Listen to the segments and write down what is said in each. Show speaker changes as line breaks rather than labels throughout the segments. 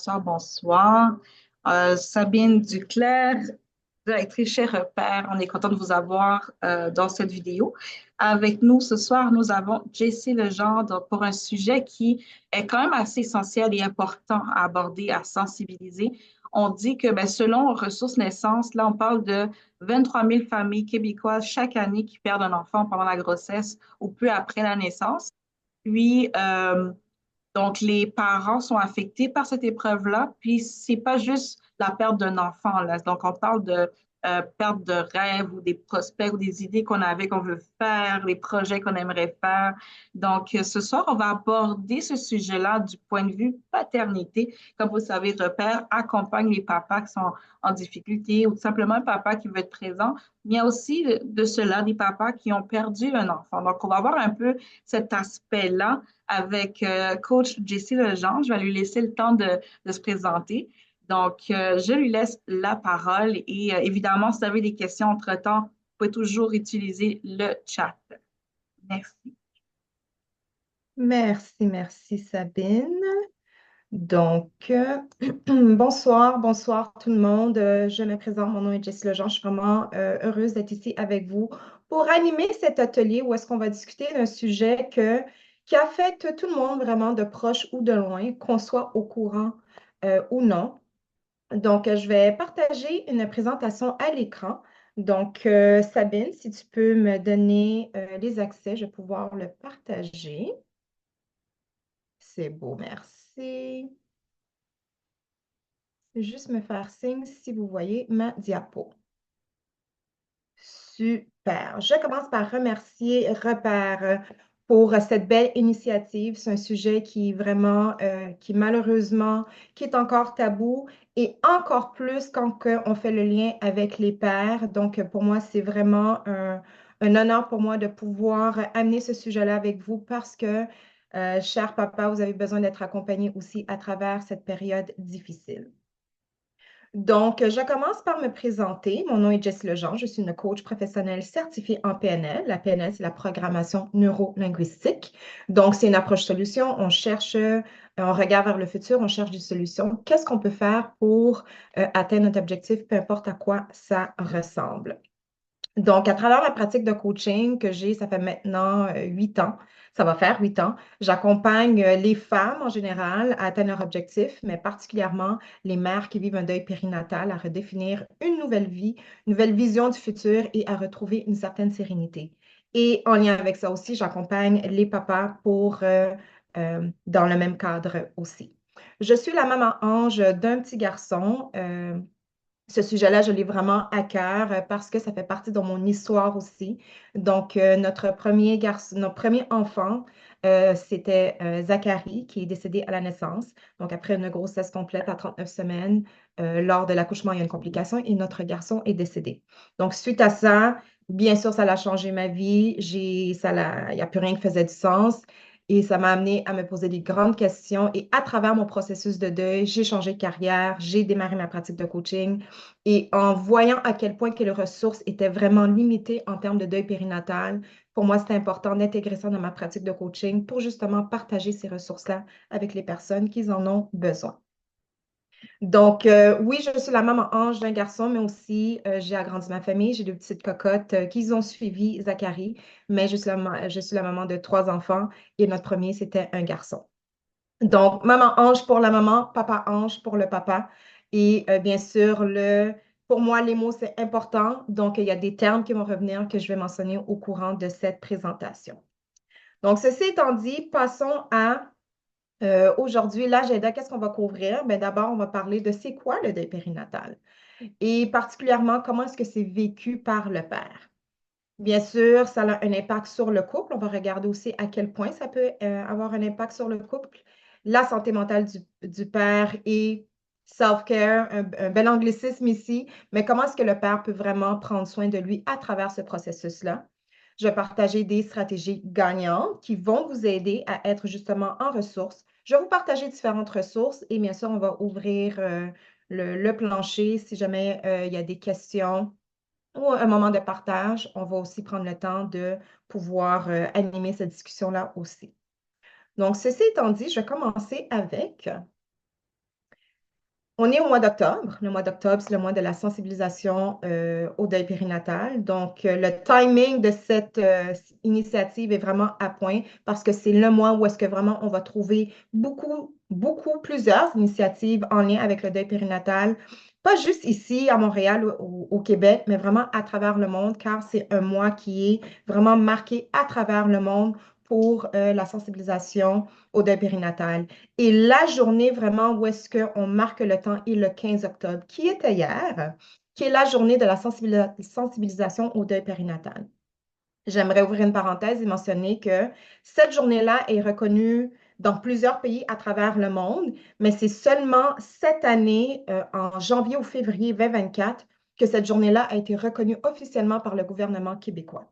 bonsoir, bonsoir. Sabine Duclerc, directrice chez Repère. On est content de vous avoir dans cette vidéo. Avec nous ce soir, nous avons Jessie Legendre pour un sujet qui est quand même assez essentiel et important à aborder, à sensibiliser. On dit que selon Ressources Naissance, là, on parle de 23 000 familles québécoises chaque année qui perdent un enfant pendant la grossesse ou peu après la naissance. Puis, donc, les parents sont affectés par cette épreuve-là, puis c'est pas juste la perte d'un enfant, là. Donc, on parle de perte de rêve ou des prospects ou des idées qu'on avait, qu'on veut faire, les projets qu'on aimerait faire. Donc, ce soir, on va aborder ce sujet-là du point de vue paternité. Comme vous savez, Repère accompagne les papas qui sont en difficulté ou tout simplement un papa qui veut être présent. Mais il y a aussi de cela des papas qui ont perdu un enfant. Donc, on va voir un peu cet aspect-là avec coach Jessie Legendre. Je vais lui laisser le temps de se présenter. Donc, je lui laisse la parole et évidemment, si vous avez des questions entre-temps, vous pouvez toujours utiliser le chat. Merci.
Merci Sabine. Bonsoir, bonsoir tout le monde. Je me présente, mon nom est Jessie Lejean. Je suis vraiment heureuse d'être ici avec vous pour animer cet atelier où est-ce qu'on va discuter d'un sujet qui affecte tout le monde vraiment de proche ou de loin, qu'on soit au courant ou non. Je vais partager une présentation à l'écran. Sabine, si tu peux me donner les accès, je vais pouvoir le partager. C'est beau, merci. Juste me faire signe si vous voyez ma diapo. Super. Je commence par remercier Repère pour cette belle initiative. C'est un sujet qui vraiment, qui malheureusement, qui est encore tabou et encore plus quand on fait le lien avec les pères. Donc, pour moi, c'est vraiment un honneur pour moi de pouvoir amener ce sujet-là avec vous parce que, cher papa, vous avez besoin d'être accompagné aussi à travers cette période difficile. Je commence par me présenter. Mon nom est Jessie Lejean. Je suis une coach professionnelle certifiée en PNL. La PNL, c'est la programmation neuro-linguistique. Donc, c'est une approche solution. On regarde vers le futur, on cherche des solutions. Qu'est-ce qu'on peut faire pour atteindre notre objectif, peu importe à quoi ça ressemble. Donc, à travers la pratique de coaching que j'ai, ça fait maintenant 8 ans, ça va faire 8 ans, j'accompagne les femmes en général à atteindre leur objectif, mais particulièrement les mères qui vivent un deuil périnatal à redéfinir une nouvelle vie, une nouvelle vision du futur et à retrouver une certaine sérénité. Et en lien avec ça aussi, j'accompagne les papas dans le même cadre aussi. Je suis la maman ange d'un petit garçon. Ce sujet-là, je l'ai vraiment à cœur parce que ça fait partie de mon histoire aussi. Notre premier garçon, notre premier enfant, c'était Zachary qui est décédé à la naissance. Donc, après une grossesse complète à 39 semaines, lors de l'accouchement, il y a une complication et notre garçon est décédé. Donc, suite à ça, bien sûr, ça a changé ma vie. Il n'y a plus rien qui faisait du sens. Et ça m'a amené à me poser des grandes questions. Et à travers mon processus de deuil, j'ai changé de carrière, j'ai démarré ma pratique de coaching. Et en voyant à quel point que les ressources étaient vraiment limitées en termes de deuil périnatal, pour moi, c'était important d'intégrer ça dans ma pratique de coaching pour justement partager ces ressources-là avec les personnes qui en ont besoin. Oui, je suis la maman ange d'un garçon, mais aussi j'ai agrandi ma famille. J'ai deux petites cocottes qui ont suivi Zachary, mais je suis la maman de trois enfants et notre premier, c'était un garçon. Donc, maman ange pour la maman, papa ange pour le papa. Et bien sûr, pour moi, les mots, c'est important. Donc, il y a des termes qui vont revenir que je vais mentionner au courant de cette présentation. Donc, ceci étant dit, passons à aujourd'hui, l'agenda. Qu'est-ce qu'on va couvrir? Bien, d'abord, on va parler de c'est quoi le deuil périnatal et particulièrement comment est-ce que c'est vécu par le père. Bien sûr, ça a un impact sur le couple. On va regarder aussi à quel point ça peut avoir un impact sur le couple. La santé mentale du père et self-care, un bel anglicisme ici, mais comment est-ce que le père peut vraiment prendre soin de lui à travers ce processus-là? Je vais partager des stratégies gagnantes qui vont vous aider à être justement en ressources. Je vais vous partager différentes ressources et bien sûr, on va ouvrir le plancher si jamais il y a des questions ou un moment de partage, on va aussi prendre le temps de pouvoir animer cette discussion-là aussi. Donc, ceci étant dit, je vais commencer avec On est au mois d'octobre. Le mois d'octobre, c'est le mois de la sensibilisation au deuil périnatal. Donc, le timing de cette initiative est vraiment à point parce que c'est le mois où est-ce que vraiment on va trouver plusieurs initiatives en lien avec le deuil périnatal. Pas juste ici à Montréal ou au Québec, mais vraiment à travers le monde, car c'est un mois qui est vraiment marqué à travers le monde pour la sensibilisation au deuil périnatal. Et la journée vraiment où est-ce qu'on marque le temps est le 15 octobre, qui était hier, qui est la journée de la sensibilisation au deuil périnatal. J'aimerais ouvrir une parenthèse et mentionner que cette journée-là est reconnue dans plusieurs pays à travers le monde, mais c'est seulement cette année, en janvier ou février 2024, que cette journée-là a été reconnue officiellement par le gouvernement québécois.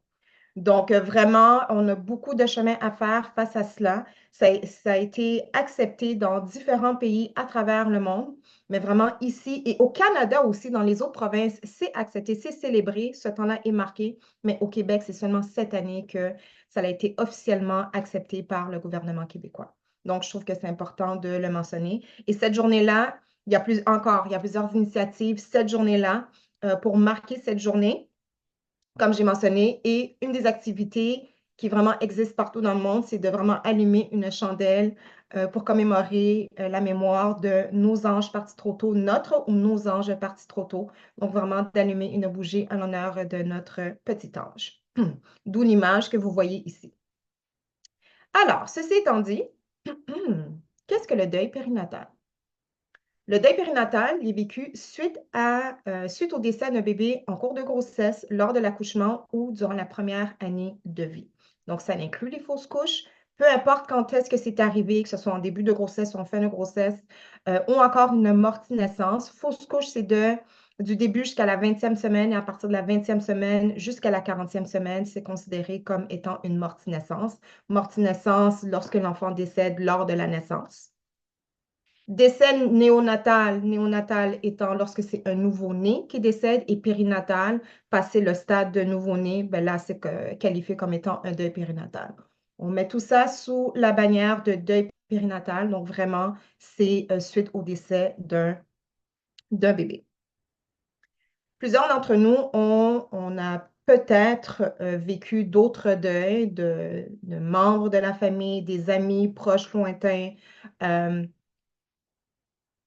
Donc, vraiment, on a beaucoup de chemin à faire face à cela. Ça a été accepté dans différents pays à travers le monde, mais vraiment ici et au Canada aussi, dans les autres provinces, c'est accepté, c'est célébré, ce temps-là est marqué, mais au Québec, c'est seulement cette année que ça a été officiellement accepté par le gouvernement québécois. Donc, je trouve que c'est important de le mentionner. Et cette journée-là, il y a plusieurs initiatives cette journée-là pour marquer cette journée comme j'ai mentionné. Et une des activités qui vraiment existe partout dans le monde, c'est de vraiment allumer une chandelle pour commémorer la mémoire de nos anges partis trop tôt, notre ou nos anges partis trop tôt. Donc, vraiment d'allumer une bougie en l'honneur de notre petit ange. D'où l'image que vous voyez ici. Alors, ceci étant dit, qu'est-ce que le deuil périnatal? Le deuil périnatal est vécu suite au décès d'un bébé en cours de grossesse, lors de l'accouchement ou durant la première année de vie. Donc, ça inclut les fausses couches, peu importe quand est-ce que c'est arrivé, que ce soit en début de grossesse ou en fin de grossesse, ou encore une morti-naissance. Fausse couche, c'est du début jusqu'à la 20e semaine et à partir de la 20e semaine jusqu'à la 40e semaine, c'est considéré comme étant une morti-naissance. Morti-naissance lorsque l'enfant décède lors de la naissance. Décès néonatal étant lorsque c'est un nouveau-né qui décède et périnatal, passé le stade de nouveau-né, ben là, c'est qualifié comme étant un deuil périnatal. On met tout ça sous la bannière de deuil périnatal, donc vraiment, c'est suite au décès d'un bébé. Plusieurs d'entre nous, on a peut-être vécu d'autres deuils de membres de la famille, des amis proches, lointains, euh,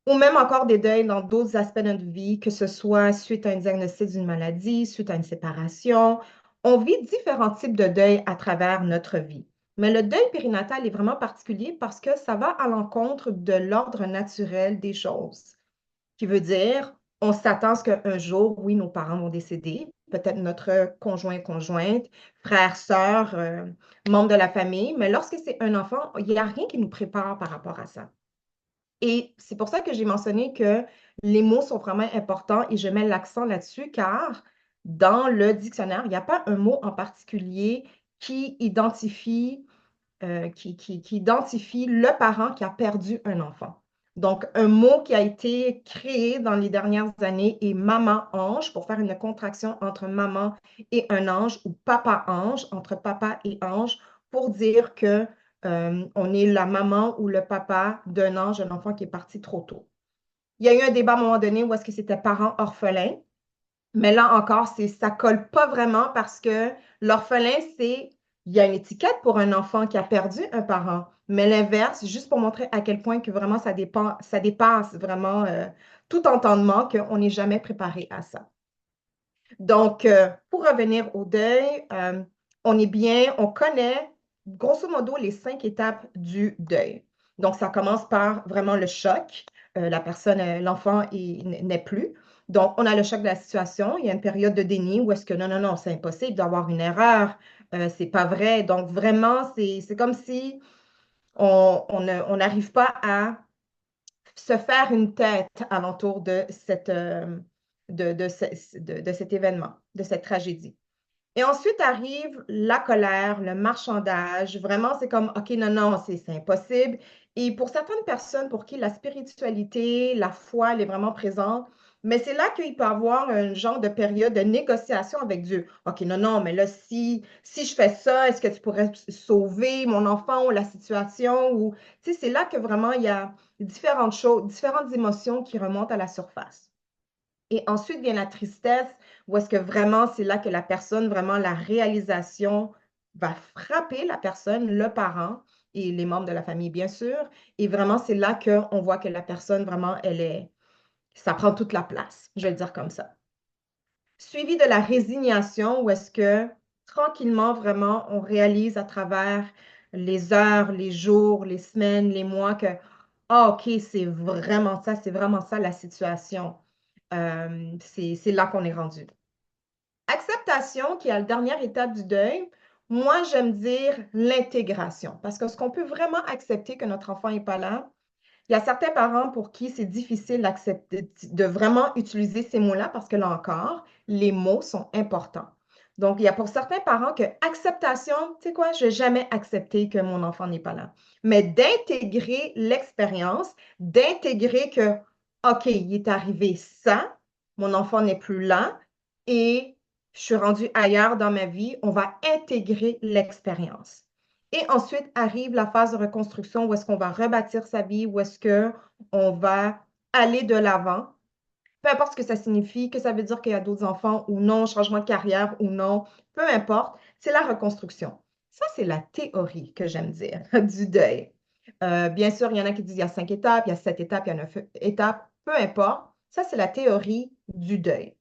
ou même encore des deuils dans d'autres aspects de notre vie, que ce soit suite à un diagnostic d'une maladie, suite à une séparation. On vit différents types de deuils à travers notre vie. Mais le deuil périnatal est vraiment particulier parce que ça va à l'encontre de l'ordre naturel des choses. Qui veut dire, on s'attend à ce qu'un jour, oui, nos parents vont décéder, peut-être notre conjoint, conjointe, frère, sœur, membre de la famille, mais lorsque c'est un enfant, il n'y a rien qui nous prépare par rapport à ça. Et c'est pour ça que j'ai mentionné que les mots sont vraiment importants et je mets l'accent là-dessus car dans le dictionnaire, il n'y a pas un mot en particulier qui identifie, qui identifie le parent qui a perdu un enfant. Donc, un mot qui a été créé dans les dernières années est maman ange pour faire une contraction entre maman et un ange ou papa ange entre papa et ange pour dire que on est la maman ou le papa d'un ange, un enfant qui est parti trop tôt. Il y a eu un débat à un moment donné où est-ce que c'était parents orphelins, mais là encore, ça colle pas vraiment parce que l'orphelin, il y a une étiquette pour un enfant qui a perdu un parent, mais l'inverse, juste pour montrer à quel point que vraiment ça dépasse vraiment tout entendement qu'on n'est jamais préparé à ça. Donc, pour revenir au deuil, on connaît grosso modo les 5 étapes du deuil. Donc, ça commence par vraiment le choc. La personne, l'enfant n'est plus. Donc, on a le choc de la situation. Il y a une période de déni où est-ce que non, non, non, c'est impossible d'avoir une erreur. C'est pas vrai. Donc, vraiment, c'est comme si on n'arrive pas à se faire une tête alentour de cet événement, de cette tragédie. Et ensuite arrive la colère, le marchandage. Vraiment, c'est comme, OK, non, non, c'est impossible. Et pour certaines personnes pour qui la spiritualité, la foi, elle est vraiment présente, Mais c'est là qu'il peut y avoir un genre de période de négociation avec Dieu. OK, non, non, mais là, si je fais ça, est-ce que tu pourrais sauver mon enfant ou la situation? Ou, tu sais, c'est là que vraiment il y a différentes choses, différentes émotions qui remontent à la surface. Et ensuite vient la tristesse, où est-ce que vraiment, c'est là que la personne, vraiment, la réalisation va frapper la personne, le parent et les membres de la famille, bien sûr. Et vraiment, c'est là qu'on voit que la personne, vraiment, ça prend toute la place, je vais le dire comme ça. Suivi de la résignation, où est-ce que tranquillement, vraiment, on réalise à travers les heures, les jours, les semaines, les mois que, ah, OK, c'est vraiment ça la situation. C'est là qu'on est rendu. Acceptation, qui est la dernière étape du deuil, moi, j'aime dire l'intégration. Parce que ce qu'on peut vraiment accepter que notre enfant n'est pas là, il y a certains parents pour qui c'est difficile d'accepter, de vraiment utiliser ces mots-là parce que là encore, les mots sont importants. Donc, il y a pour certains parents que acceptation, tu sais quoi, je vais jamais accepter que mon enfant n'est pas là. Mais d'intégrer l'expérience, d'intégrer que, OK, il est arrivé ça, mon enfant n'est plus là et je suis rendu ailleurs dans ma vie, on va intégrer l'expérience. Et ensuite arrive la phase de reconstruction où est-ce qu'on va rebâtir sa vie, où est-ce qu'on va aller de l'avant. Peu importe ce que ça signifie, que ça veut dire qu'il y a d'autres enfants ou non, changement de carrière ou non, peu importe, c'est la reconstruction. Ça, c'est la théorie que j'aime dire du deuil. Bien sûr, il y en a qui disent il y a 5 étapes, il y a 7 étapes, il y a 9 étapes, peu importe. Ça, c'est la théorie du deuil.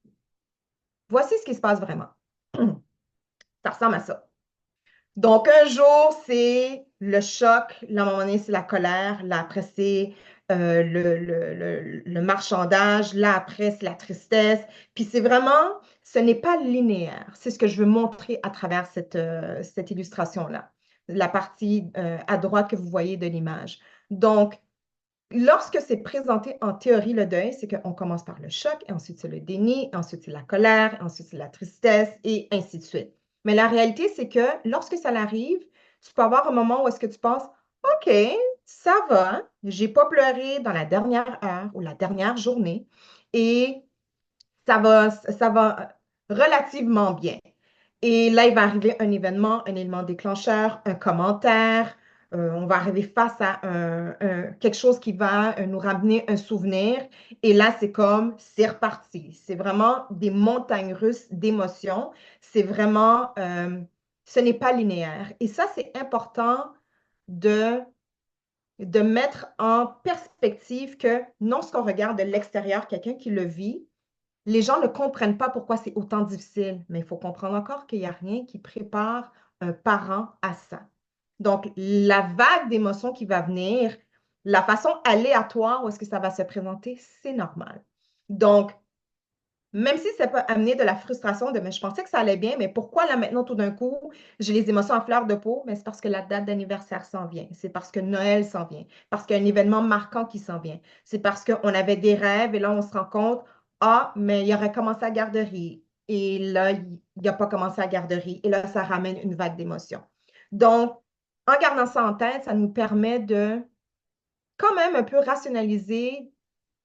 Voici ce qui se passe vraiment. Ça ressemble à ça. Donc, un jour, c'est le choc. Là, à un moment donné, c'est la colère. Là, après, c'est le marchandage. Là, après, c'est la tristesse. Puis, c'est vraiment, ce n'est pas linéaire. C'est ce que je veux montrer à travers cette illustration-là. La partie à droite que vous voyez de l'image. Donc, lorsque c'est présenté en théorie, le deuil, c'est qu'on commence par le choc, et ensuite c'est le déni, ensuite c'est la colère, ensuite c'est la tristesse, et ainsi de suite. Mais la réalité, c'est que lorsque ça arrive, tu peux avoir un moment où est-ce que tu penses, OK, ça va, j'ai pas pleuré dans la dernière heure ou la dernière journée, et ça va relativement bien. Et là, il va arriver un élément déclencheur, un commentaire. On va arriver face à quelque chose qui va nous ramener un souvenir. Et là, c'est comme, c'est reparti. C'est vraiment des montagnes russes d'émotions. C'est vraiment, ce n'est pas linéaire. Et ça, c'est important de, de mettre en perspective que non ce qu'on regarde de l'extérieur, quelqu'un qui le vit, les gens ne comprennent pas pourquoi c'est autant difficile, mais il faut comprendre encore qu'il n'y a rien qui prépare un parent à ça. Donc, la vague d'émotions qui va venir, la façon aléatoire où est-ce que ça va se présenter, c'est normal. Donc, même si ça peut amener de la frustration de mais je pensais que ça allait bien, mais pourquoi là maintenant tout d'un coup, j'ai les émotions en fleur de peau? Mais c'est parce que la date d'anniversaire s'en vient. C'est parce que Noël s'en vient. Parce qu'il y a un événement marquant qui s'en vient. C'est parce qu'on avait des rêves et là, on se rend compte, ah, mais il aurait commencé à garderie. Et là, il n'a pas commencé à garderie. Et là, ça ramène une vague d'émotions. Donc, en gardant ça en tête, ça nous permet de quand même un peu rationaliser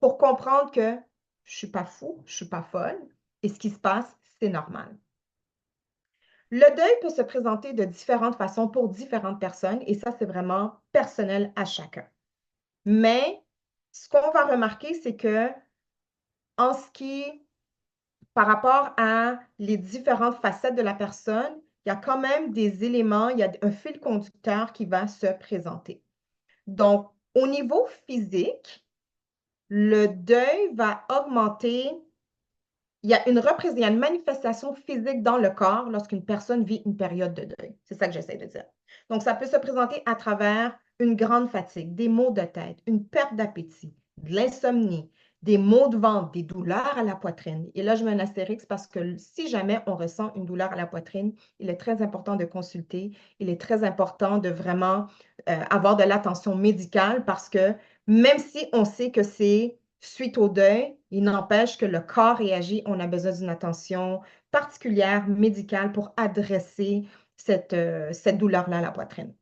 pour comprendre que je ne suis pas fou, je ne suis pas folle, et ce qui se passe, c'est normal. Le deuil peut se présenter de différentes façons pour différentes personnes, et ça, c'est vraiment personnel à chacun. Mais ce qu'on va remarquer, c'est que en ce qui, par rapport à les différentes facettes de la personne, il y a quand même des éléments, il y a un fil conducteur qui va se présenter. Donc, au niveau physique, le deuil va augmenter. Il y a il y a une manifestation physique dans le corps lorsqu'une personne vit une période de deuil. C'est ça que j'essaie de dire. Donc, ça peut se présenter à travers une grande fatigue, des maux de tête, une perte d'appétit, de l'insomnie, des maux de ventre, des douleurs à la poitrine. Et là, je mets un astérix parce que si jamais on ressent une douleur à la poitrine, il est très important de consulter. Il est très important de vraiment avoir de l'attention médicale parce que même si on sait que c'est suite au deuil, il n'empêche que le corps réagit. On a besoin d'une attention particulière médicale pour adresser cette douleur-là à la poitrine.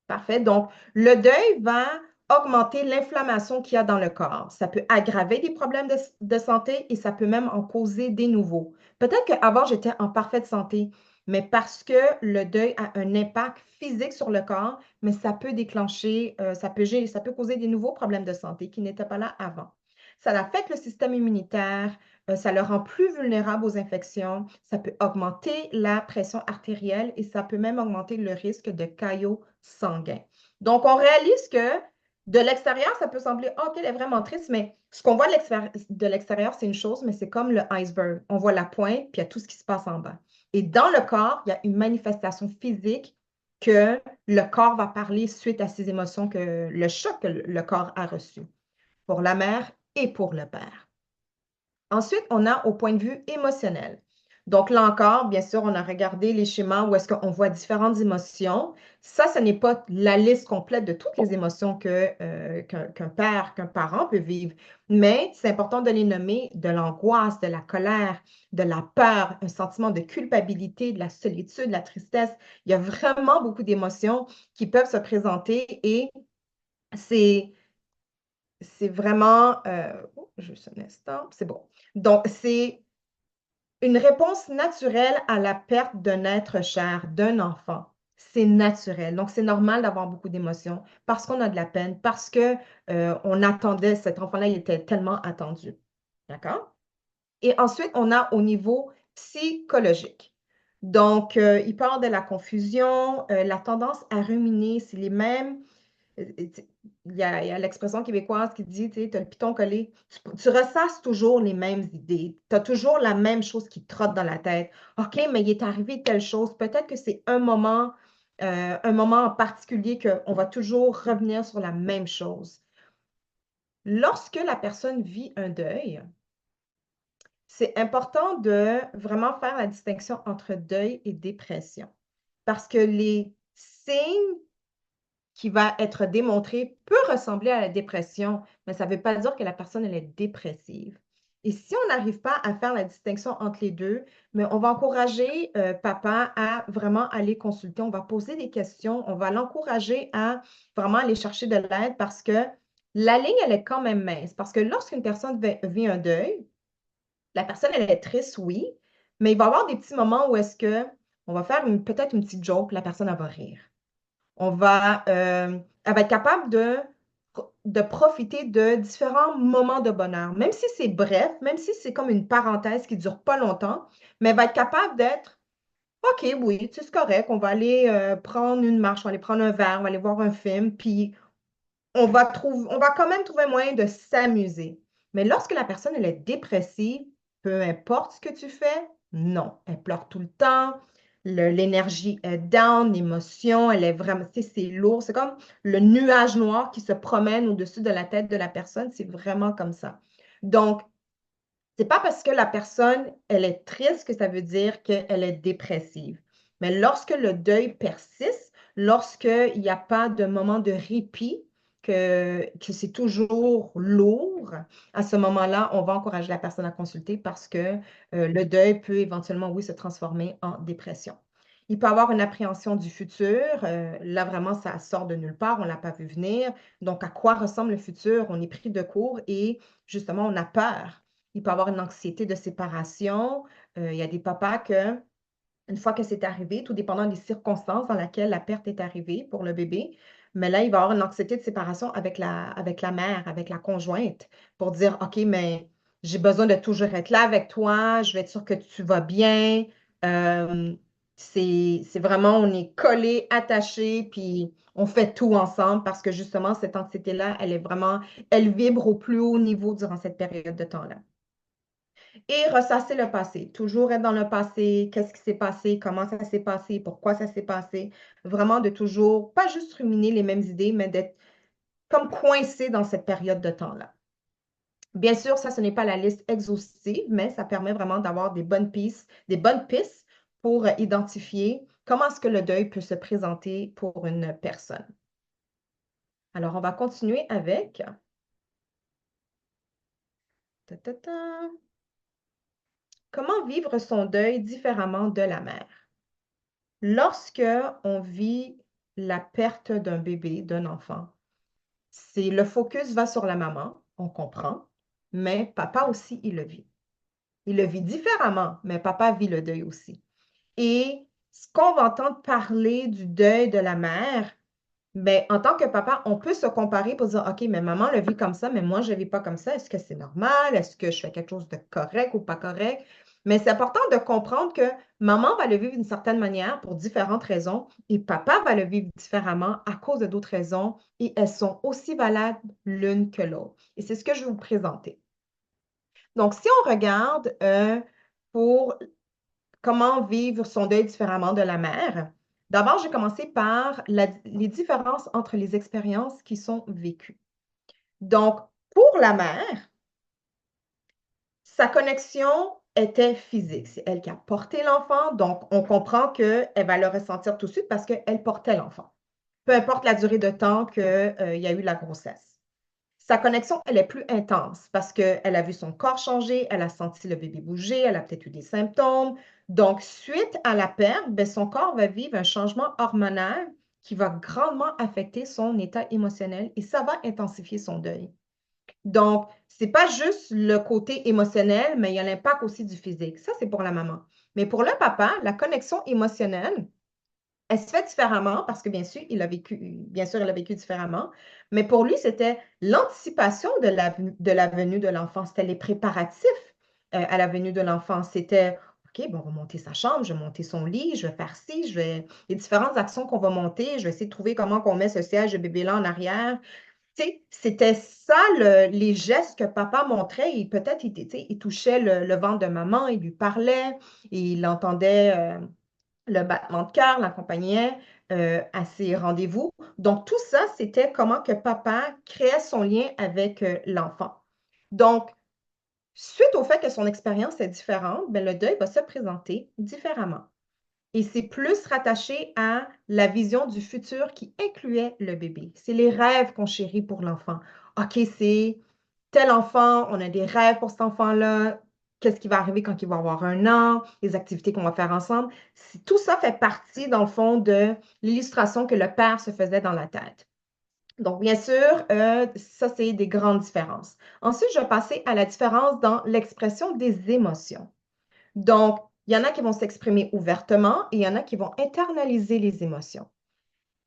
Parfait. Donc, le deuil va augmenter l'inflammation qu'il y a dans le corps. Ça peut aggraver des problèmes de santé et ça peut même en causer des nouveaux. Peut-être qu'avant, j'étais en parfaite santé, mais parce que le deuil a un impact physique sur le corps, mais ça peut déclencher, ça peut causer des nouveaux problèmes de santé qui n'étaient pas là avant. Ça affecte le système immunitaire, ça le rend plus vulnérable aux infections, ça peut augmenter la pression artérielle et ça peut même augmenter le risque de caillots sanguins. Donc, on réalise que de l'extérieur, ça peut sembler, OK, elle est vraiment triste, mais ce qu'on voit de l'extérieur, c'est une chose, mais c'est comme le iceberg. On voit la pointe, puis il y a tout ce qui se passe en bas. Et dans le corps, il y a une manifestation physique que le corps va parler suite à ces émotions, que le choc que le corps a reçu pour la mère et pour le père. Ensuite, on a au point de vue émotionnel. Donc là encore, bien sûr, on a regardé les schémas où est-ce qu'on voit différentes émotions. Ça, ce n'est pas la liste complète de toutes les émotions qu'un père, qu'un parent peut vivre, mais c'est important de les nommer, de l'angoisse, de la colère, de la peur, un sentiment de culpabilité, de la solitude, de la tristesse. Il y a vraiment beaucoup d'émotions qui peuvent se présenter et c'est c'est vraiment, juste un instant, c'est bon. Donc, c'est une réponse naturelle à la perte d'un être cher, d'un enfant. C'est naturel. Donc, c'est normal d'avoir beaucoup d'émotions parce qu'on a de la peine, parce que on attendait cet enfant-là, il était tellement attendu. D'accord? Et ensuite, on a au niveau psychologique. Donc, il peut y avoir de la confusion, la tendance à ruminer, c'est les mêmes il y a l'expression québécoise qui dit, tu sais, as le piton collé. Tu ressasses toujours les mêmes idées. Tu as toujours la même chose qui trotte dans la tête. OK, mais il est arrivé telle chose. Peut-être que c'est un moment en particulier qu'on va toujours revenir sur la même chose. Lorsque la personne vit un deuil, c'est important de vraiment faire la distinction entre deuil et dépression. Parce que les signes qui va être démontré peut ressembler à la dépression, mais ça ne veut pas dire que la personne elle est dépressive. Et si on n'arrive pas à faire la distinction entre les deux, mais on va encourager papa à vraiment aller consulter, on va poser des questions, on va l'encourager à vraiment aller chercher de l'aide parce que la ligne, elle est quand même mince. Parce que lorsqu'une personne vit un deuil, la personne, elle est triste, oui, mais il va y avoir des petits moments où est-ce que on va faire peut-être une petite joke, la personne, elle va rire elle va être capable de profiter de différents moments de bonheur, même si c'est bref, même si c'est comme une parenthèse qui ne dure pas longtemps, mais elle va être capable d'être, OK, oui, c'est correct, on va aller prendre une marche, on va aller prendre un verre, on va aller voir un film, puis on va quand même trouver un moyen de s'amuser. Mais lorsque la personne, elle est dépressive, peu importe ce que tu fais, non, elle pleure tout le temps, l'énergie est down, l'émotion, elle est vraiment, tu sais, c'est lourd. C'est comme le nuage noir qui se promène au-dessus de la tête de la personne. C'est vraiment comme ça. Donc, c'est pas parce que la personne, elle est triste que ça veut dire qu'elle est dépressive. Mais lorsque le deuil persiste, lorsqu'il n'y a pas de moment de répit, que c'est toujours lourd, à ce moment-là, on va encourager la personne à consulter parce que le deuil peut éventuellement, oui, se transformer en dépression. Il peut y avoir une appréhension du futur. Là, vraiment, ça sort de nulle part. On ne l'a pas vu venir. Donc, à quoi ressemble le futur? On est pris de court et justement, on a peur. Il peut y avoir une anxiété de séparation. Il y a des papas que, une fois que c'est arrivé, tout dépendant des circonstances dans lesquelles la perte est arrivée pour le bébé, mais là, il va y avoir une anxiété de séparation avec la mère, avec la conjointe, pour dire, OK, mais j'ai besoin de toujours être là avec toi, je vais être sûre que tu vas bien. Euh, c'est vraiment, on est collés, attachés, puis on fait tout ensemble parce que justement, cette anxiété-là, elle vibre au plus haut niveau durant cette période de temps-là. Et ressasser le passé, toujours être dans le passé, qu'est-ce qui s'est passé, comment ça s'est passé, pourquoi ça s'est passé. Vraiment de toujours, pas juste ruminer les mêmes idées, mais d'être comme coincé dans cette période de temps-là. Bien sûr, ça, ce n'est pas la liste exhaustive, mais ça permet vraiment d'avoir des bonnes pistes pour identifier comment est-ce que le deuil peut se présenter pour une personne. Alors, on va continuer avec... Ta, ta, ta. Comment vivre son deuil différemment de la mère? Lorsque on vit la perte d'un bébé, d'un enfant, le focus va sur la maman, on comprend, mais papa aussi, il le vit. Il le vit différemment, mais papa vit le deuil aussi. Et ce qu'on va entendre parler du deuil de la mère, ben, en tant que papa, on peut se comparer pour dire, OK, mais maman le vit comme ça, mais moi, je ne le vis pas comme ça. Est-ce que c'est normal? Est-ce que je fais quelque chose de correct ou pas correct? Mais c'est important de comprendre que maman va le vivre d'une certaine manière pour différentes raisons et papa va le vivre différemment à cause de d'autres raisons et elles sont aussi valables l'une que l'autre. Et c'est ce que je vais vous présenter. Donc, si on regarde pour comment vivre son deuil différemment de la mère, d'abord, j'ai commencé par les différences entre les expériences qui sont vécues. Donc, pour la mère, sa connexion était physique. C'est elle qui a porté l'enfant, donc on comprend qu'elle va le ressentir tout de suite parce qu'elle portait l'enfant, peu importe la durée de temps qu'il y a eu la grossesse. Sa connexion, elle est plus intense parce qu'elle a vu son corps changer, elle a senti le bébé bouger, elle a peut-être eu des symptômes. Donc, suite à la perte, ben, son corps va vivre un changement hormonal qui va grandement affecter son état émotionnel et ça va intensifier son deuil. Donc, c'est pas juste le côté émotionnel, mais il y a l'impact aussi du physique. Ça, c'est pour la maman. Mais pour le papa, la connexion émotionnelle, elle se fait différemment parce que bien sûr, il a vécu différemment, mais pour lui, c'était l'anticipation de la venue de l'enfant. C'était les préparatifs à la venue de l'enfant. C'était, OK, bon, on va monter sa chambre, je vais monter son lit, je vais faire ci, les différentes actions qu'on va monter, je vais essayer de trouver comment on met ce siège de bébé-là en arrière. Tu sais, c'était ça, les gestes que papa montrait. Et peut-être, il touchait le ventre de maman, il lui parlait, il entendait le battement de cœur, l'accompagnait à ses rendez-vous. Donc, tout ça, c'était comment que papa créait son lien avec l'enfant. Donc, suite au fait que son expérience est différente, ben, le deuil va se présenter différemment. Et c'est plus rattaché à la vision du futur qui incluait le bébé. C'est les rêves qu'on chérit pour l'enfant. OK, c'est tel enfant, on a des rêves pour cet enfant-là. Qu'est-ce qui va arriver quand il va avoir 1 an, les activités qu'on va faire ensemble. Tout ça fait partie, dans le fond, de l'illustration que le père se faisait dans la tête. Donc, bien sûr, ça, c'est des grandes différences. Ensuite, je vais passer à la différence dans l'expression des émotions. Donc, il y en a qui vont s'exprimer ouvertement et il y en a qui vont internaliser les émotions.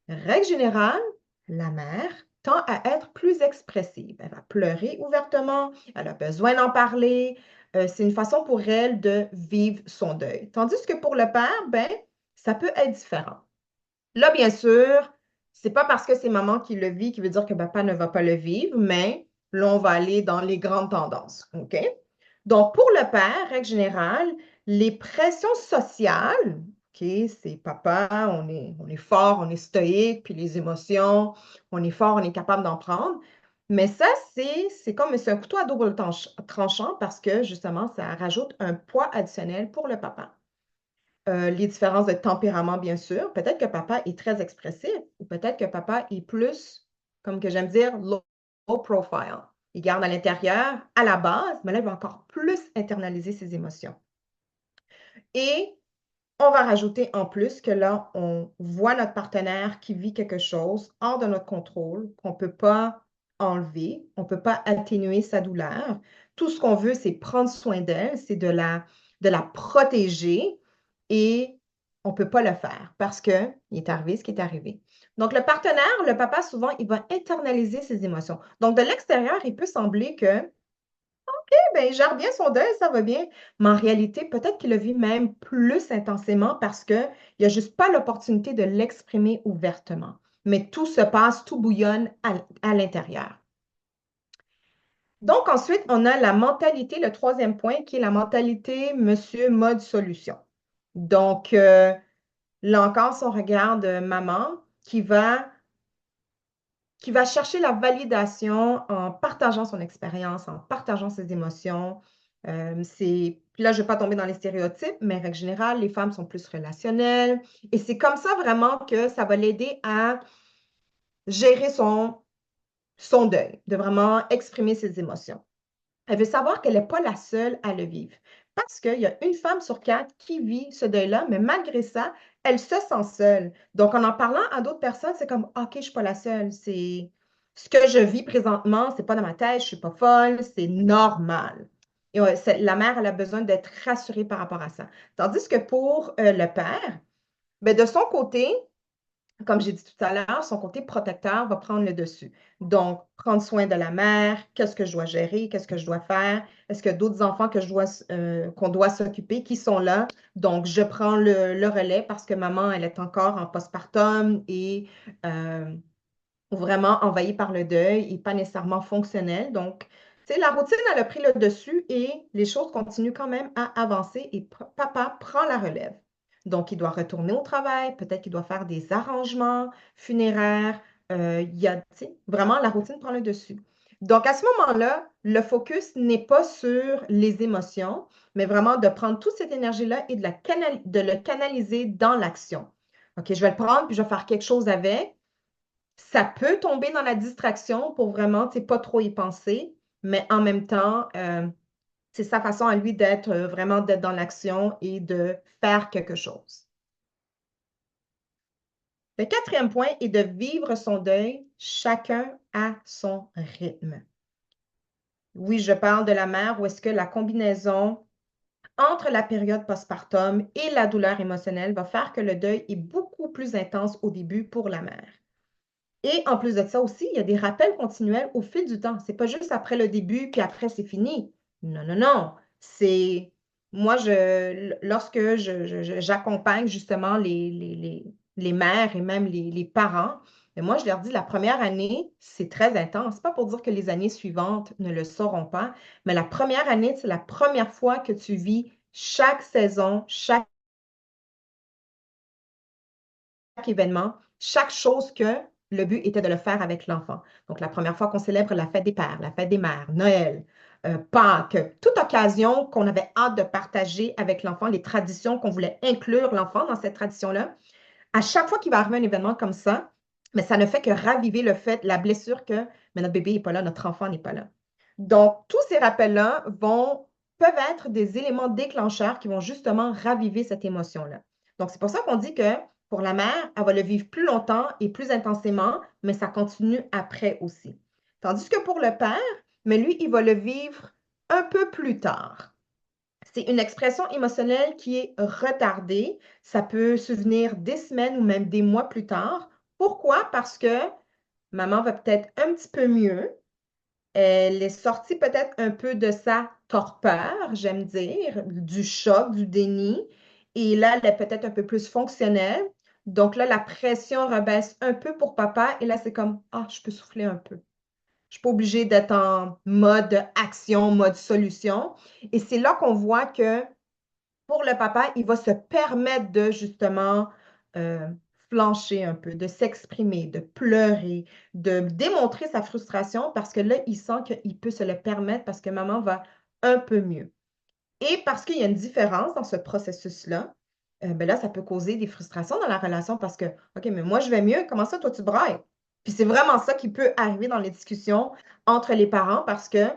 Règle générale, la mère tend à être plus expressive. Elle va pleurer ouvertement, elle a besoin d'en parler. C'est une façon pour elle de vivre son deuil. Tandis que pour le père, ben, ça peut être différent. Là, bien sûr, c'est pas parce que c'est maman qui le vit qui veut dire que papa ne va pas le vivre, mais là, on va aller dans les grandes tendances. OK? Donc, pour le père, règle générale, les pressions sociales, OK, c'est papa, on est fort, on est stoïque, puis les émotions, on est fort, on est capable d'en prendre. Mais ça, c'est comme c'est un couteau à double tranchant parce que justement, ça rajoute un poids additionnel pour le papa. Les différences de tempérament, bien sûr. Peut-être que papa est très expressif ou peut-être que papa est plus, comme que j'aime dire, low profile. Il garde à l'intérieur, à la base, mais là, il va encore plus internaliser ses émotions. Et on va rajouter en plus que là, on voit notre partenaire qui vit quelque chose hors de notre contrôle, qu'on ne peut pas enlever, on ne peut pas atténuer sa douleur. Tout ce qu'on veut, c'est prendre soin d'elle, c'est de la protéger et on ne peut pas le faire parce qu'il est arrivé ce qui est arrivé. Donc, le partenaire, le papa, souvent, il va internaliser ses émotions. Donc, de l'extérieur, il peut sembler que ben, il gère bien son deuil, ça va bien. Mais en réalité, peut-être qu'il le vit même plus intensément parce qu'il n'y a juste pas l'opportunité de l'exprimer ouvertement. Mais tout se passe, tout bouillonne à l'intérieur. Donc, ensuite, on a la mentalité, le troisième point, qui est la mentalité monsieur mode solution. Donc, là encore, si on regarde maman qui va chercher la validation en partageant son expérience, en partageant ses émotions. Puis là, je ne vais pas tomber dans les stéréotypes, mais en règle générale, les femmes sont plus relationnelles. Et c'est comme ça vraiment que ça va l'aider à gérer son deuil, de vraiment exprimer ses émotions. Elle veut savoir qu'elle n'est pas la seule à le vivre. Parce qu'il y a 1 femme sur 4 qui vit ce deuil-là, mais malgré ça, elle se sent seule. Donc, en parlant à d'autres personnes, c'est comme, OK, je ne suis pas la seule. ce que je vis présentement, c'est pas dans ma tête, je suis pas folle, c'est normal. Et la mère, elle a besoin d'être rassurée par rapport à ça. Tandis que pour le père, ben, de son côté, comme j'ai dit tout à l'heure, son côté protecteur va prendre le dessus. Donc, prendre soin de la mère, qu'est-ce que je dois gérer, qu'est-ce que je dois faire, est-ce qu'il y a d'autres enfants qu'on doit s'occuper qui sont là? Donc, je prends le relais parce que maman, elle est encore en postpartum et euh, vraiment envahie par le deuil et pas nécessairement fonctionnelle. Donc, tu sais, la routine, elle a pris le dessus et les choses continuent quand même à avancer et papa prend la relève. Donc, il doit retourner au travail, peut-être qu'il doit faire des arrangements funéraires. Il y a, tu sais, vraiment, la routine prend le dessus. Donc, à ce moment-là, le focus n'est pas sur les émotions, mais vraiment de prendre toute cette énergie-là et de le canaliser dans l'action. OK, je vais le prendre, puis je vais faire quelque chose avec. Ça peut tomber dans la distraction pour vraiment, tu sais, pas trop y penser, mais en même temps, c'est sa façon à lui d'être vraiment d'être dans l'action et de faire quelque chose. Le quatrième point est de vivre son deuil chacun à son rythme. Oui, je parle de la mère où est-ce que la combinaison entre la période postpartum et la douleur émotionnelle va faire que le deuil est beaucoup plus intense au début pour la mère. Et en plus de ça aussi, il y a des rappels continuels au fil du temps. C'est pas juste après le début, puis après c'est fini. Non, non, non. C'est moi, lorsque j'accompagne justement les mères et même les parents, et moi, je leur dis la première année, c'est très intense. Pas pour dire que les années suivantes ne le seront pas, mais la première année, c'est la première fois que tu vis chaque saison, chaque événement, chaque chose que le but était de le faire avec l'enfant. Donc, la première fois qu'on célèbre la fête des pères, la fête des mères, Noël, Pâques, toute occasion qu'on avait hâte de partager avec l'enfant, les traditions qu'on voulait inclure l'enfant dans cette tradition-là, à chaque fois qu'il va arriver un événement comme ça, mais ça ne fait que raviver le fait, la blessure que mais notre bébé n'est pas là, notre enfant n'est pas là. Donc, tous ces rappels-là peuvent être des éléments déclencheurs qui vont justement raviver cette émotion-là. Donc, c'est pour ça qu'on dit que pour la mère, elle va le vivre plus longtemps et plus intensément, mais ça continue après aussi. Tandis que pour le père, mais lui, il va le vivre un peu plus tard. C'est une expression émotionnelle qui est retardée. Ça peut se venir des semaines ou même des mois plus tard. Pourquoi? Parce que maman va peut-être un petit peu mieux. Elle est sortie peut-être un peu de sa torpeur, j'aime dire, du choc, du déni. Et là, elle est peut-être un peu plus fonctionnelle. Donc là, la pression rebaisse un peu pour papa. Et là, c'est comme, ah, je peux souffler un peu. Je ne suis pas obligée d'être en mode action, mode solution. Et c'est là qu'on voit que pour le papa, il va se permettre de justement euh, flancher un peu, de s'exprimer, de pleurer, de démontrer sa frustration parce que là, il sent qu'il peut se le permettre parce que maman va un peu mieux. Et parce qu'il y a une différence dans ce processus-là, ben là, ça peut causer des frustrations dans la relation parce que, OK, mais moi, je vais mieux, comment ça, toi, tu brailles? Puis c'est vraiment ça qui peut arriver dans les discussions entre les parents parce que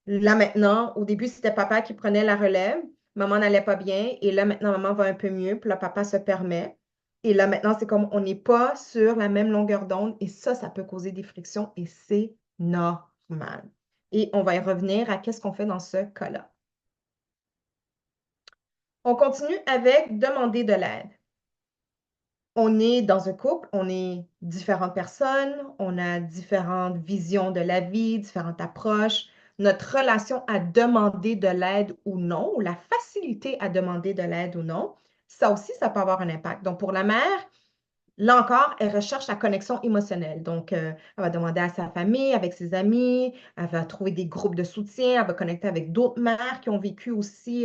là, maintenant, au début, c'était papa qui prenait la relève. Maman n'allait pas bien. Et là, maintenant, maman va un peu mieux. Puis là, papa se permet. Et là, maintenant, c'est comme on n'est pas sur la même longueur d'onde. Et ça peut causer des frictions et c'est normal. Et on va y revenir à qu'est-ce qu'on fait dans ce cas-là. On continue avec demander de l'aide. On est dans un couple, on est différentes personnes, on a différentes visions de la vie, différentes approches. Notre relation à demander de l'aide ou non, ou la facilité à demander de l'aide ou non, ça aussi, ça peut avoir un impact. Donc, pour la mère, là encore, elle recherche la connexion émotionnelle. Donc, elle va demander à sa famille, avec ses amis, elle va trouver des groupes de soutien, elle va connecter avec d'autres mères qui ont vécu aussi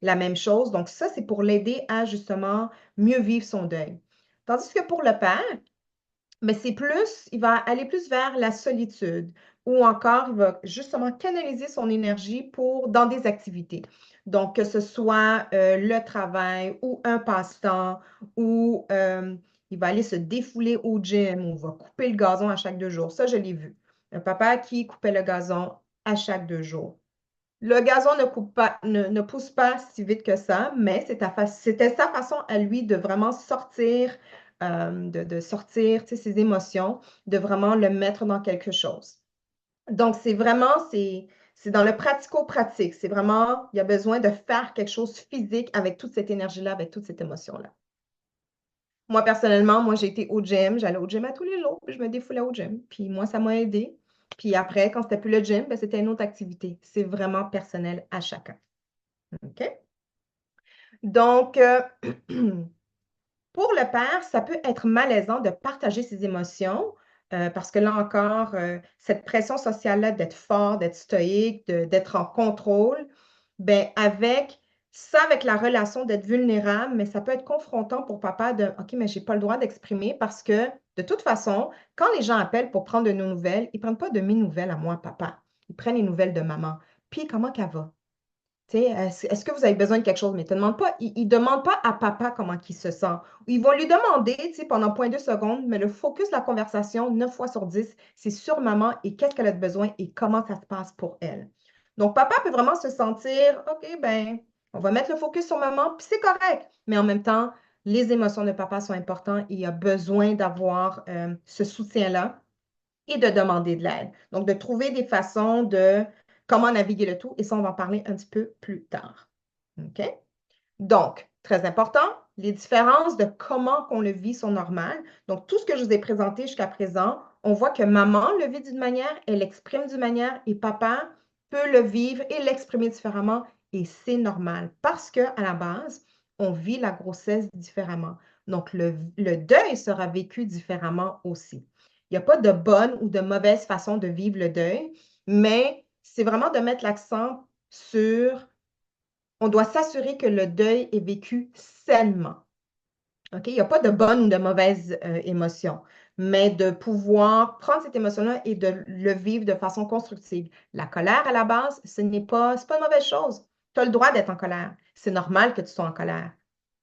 la même chose. Donc, ça, c'est pour l'aider à justement mieux vivre son deuil. Tandis que pour le père, mais c'est plus, il va aller plus vers la solitude ou encore il va justement canaliser son énergie dans des activités. Donc, que ce soit le travail ou un passe-temps ou il va aller se défouler au gym ou va couper le gazon à chaque 2 jours. Ça, je l'ai vu. Un papa qui coupait le gazon à chaque 2 jours. Le gazon ne pousse pas si vite que ça, mais c'était sa façon à lui de vraiment sortir de sortir, tu sais, ses émotions, de vraiment le mettre dans quelque chose. Donc, c'est dans le pratico-pratique. C'est vraiment, il y a besoin de faire quelque chose physique avec toute cette énergie-là, avec toute cette émotion-là. Moi, personnellement, moi, j'ai été au gym. J'allais au gym à tous les jours, puis je me défoulais au gym. Puis moi, ça m'a aidé. Puis après, quand c'était plus le gym, ben, c'était une autre activité. C'est vraiment personnel à chacun. OK? Donc, pour le père, ça peut être malaisant de partager ses émotions parce que là encore, cette pression sociale-là d'être fort, d'être stoïque, d'être en contrôle, ben avec ça, avec la relation d'être vulnérable, mais ça peut être confrontant pour papa de OK, mais je n'ai pas le droit d'exprimer parce que de toute façon, quand les gens appellent pour prendre de nos nouvelles, ils ne prennent pas de mes nouvelles à moi, papa. Ils prennent les nouvelles de maman. Puis, comment qu'elle va? Est-ce que vous avez besoin de quelque chose? Mais ils ne demandent pas à papa comment il se sent. Ils vont lui demander pendant 0,2 secondes, mais le focus de la conversation, 9 fois sur 10, c'est sur maman et qu'est-ce qu'elle a de besoin et comment ça se passe pour elle. Donc, papa peut vraiment se sentir, OK, ben, on va mettre le focus sur maman, puis c'est correct. Mais en même temps, les émotions de papa sont importantes et il a besoin d'avoir ce soutien-là et de demander de l'aide. Donc, de trouver des façons de comment naviguer le tout, et ça, on va en parler un petit peu plus tard. OK? Donc, très important, les différences de comment on le vit sont normales. Donc, tout ce que je vous ai présenté jusqu'à présent, on voit que maman le vit d'une manière, elle l'exprime d'une manière, et papa peut le vivre et l'exprimer différemment, et c'est normal parce qu'à la base, on vit la grossesse différemment. Donc, le deuil sera vécu différemment aussi. Il n'y a pas de bonne ou de mauvaise façon de vivre le deuil, mais c'est vraiment de mettre l'accent sur on doit s'assurer que le deuil est vécu sainement. OK? Il n'y a pas de bonne ou de mauvaise émotion, mais de pouvoir prendre cette émotion-là et de le vivre de façon constructive. La colère, à la base, c'est pas une mauvaise chose. Tu as le droit d'être en colère. C'est normal que tu sois en colère.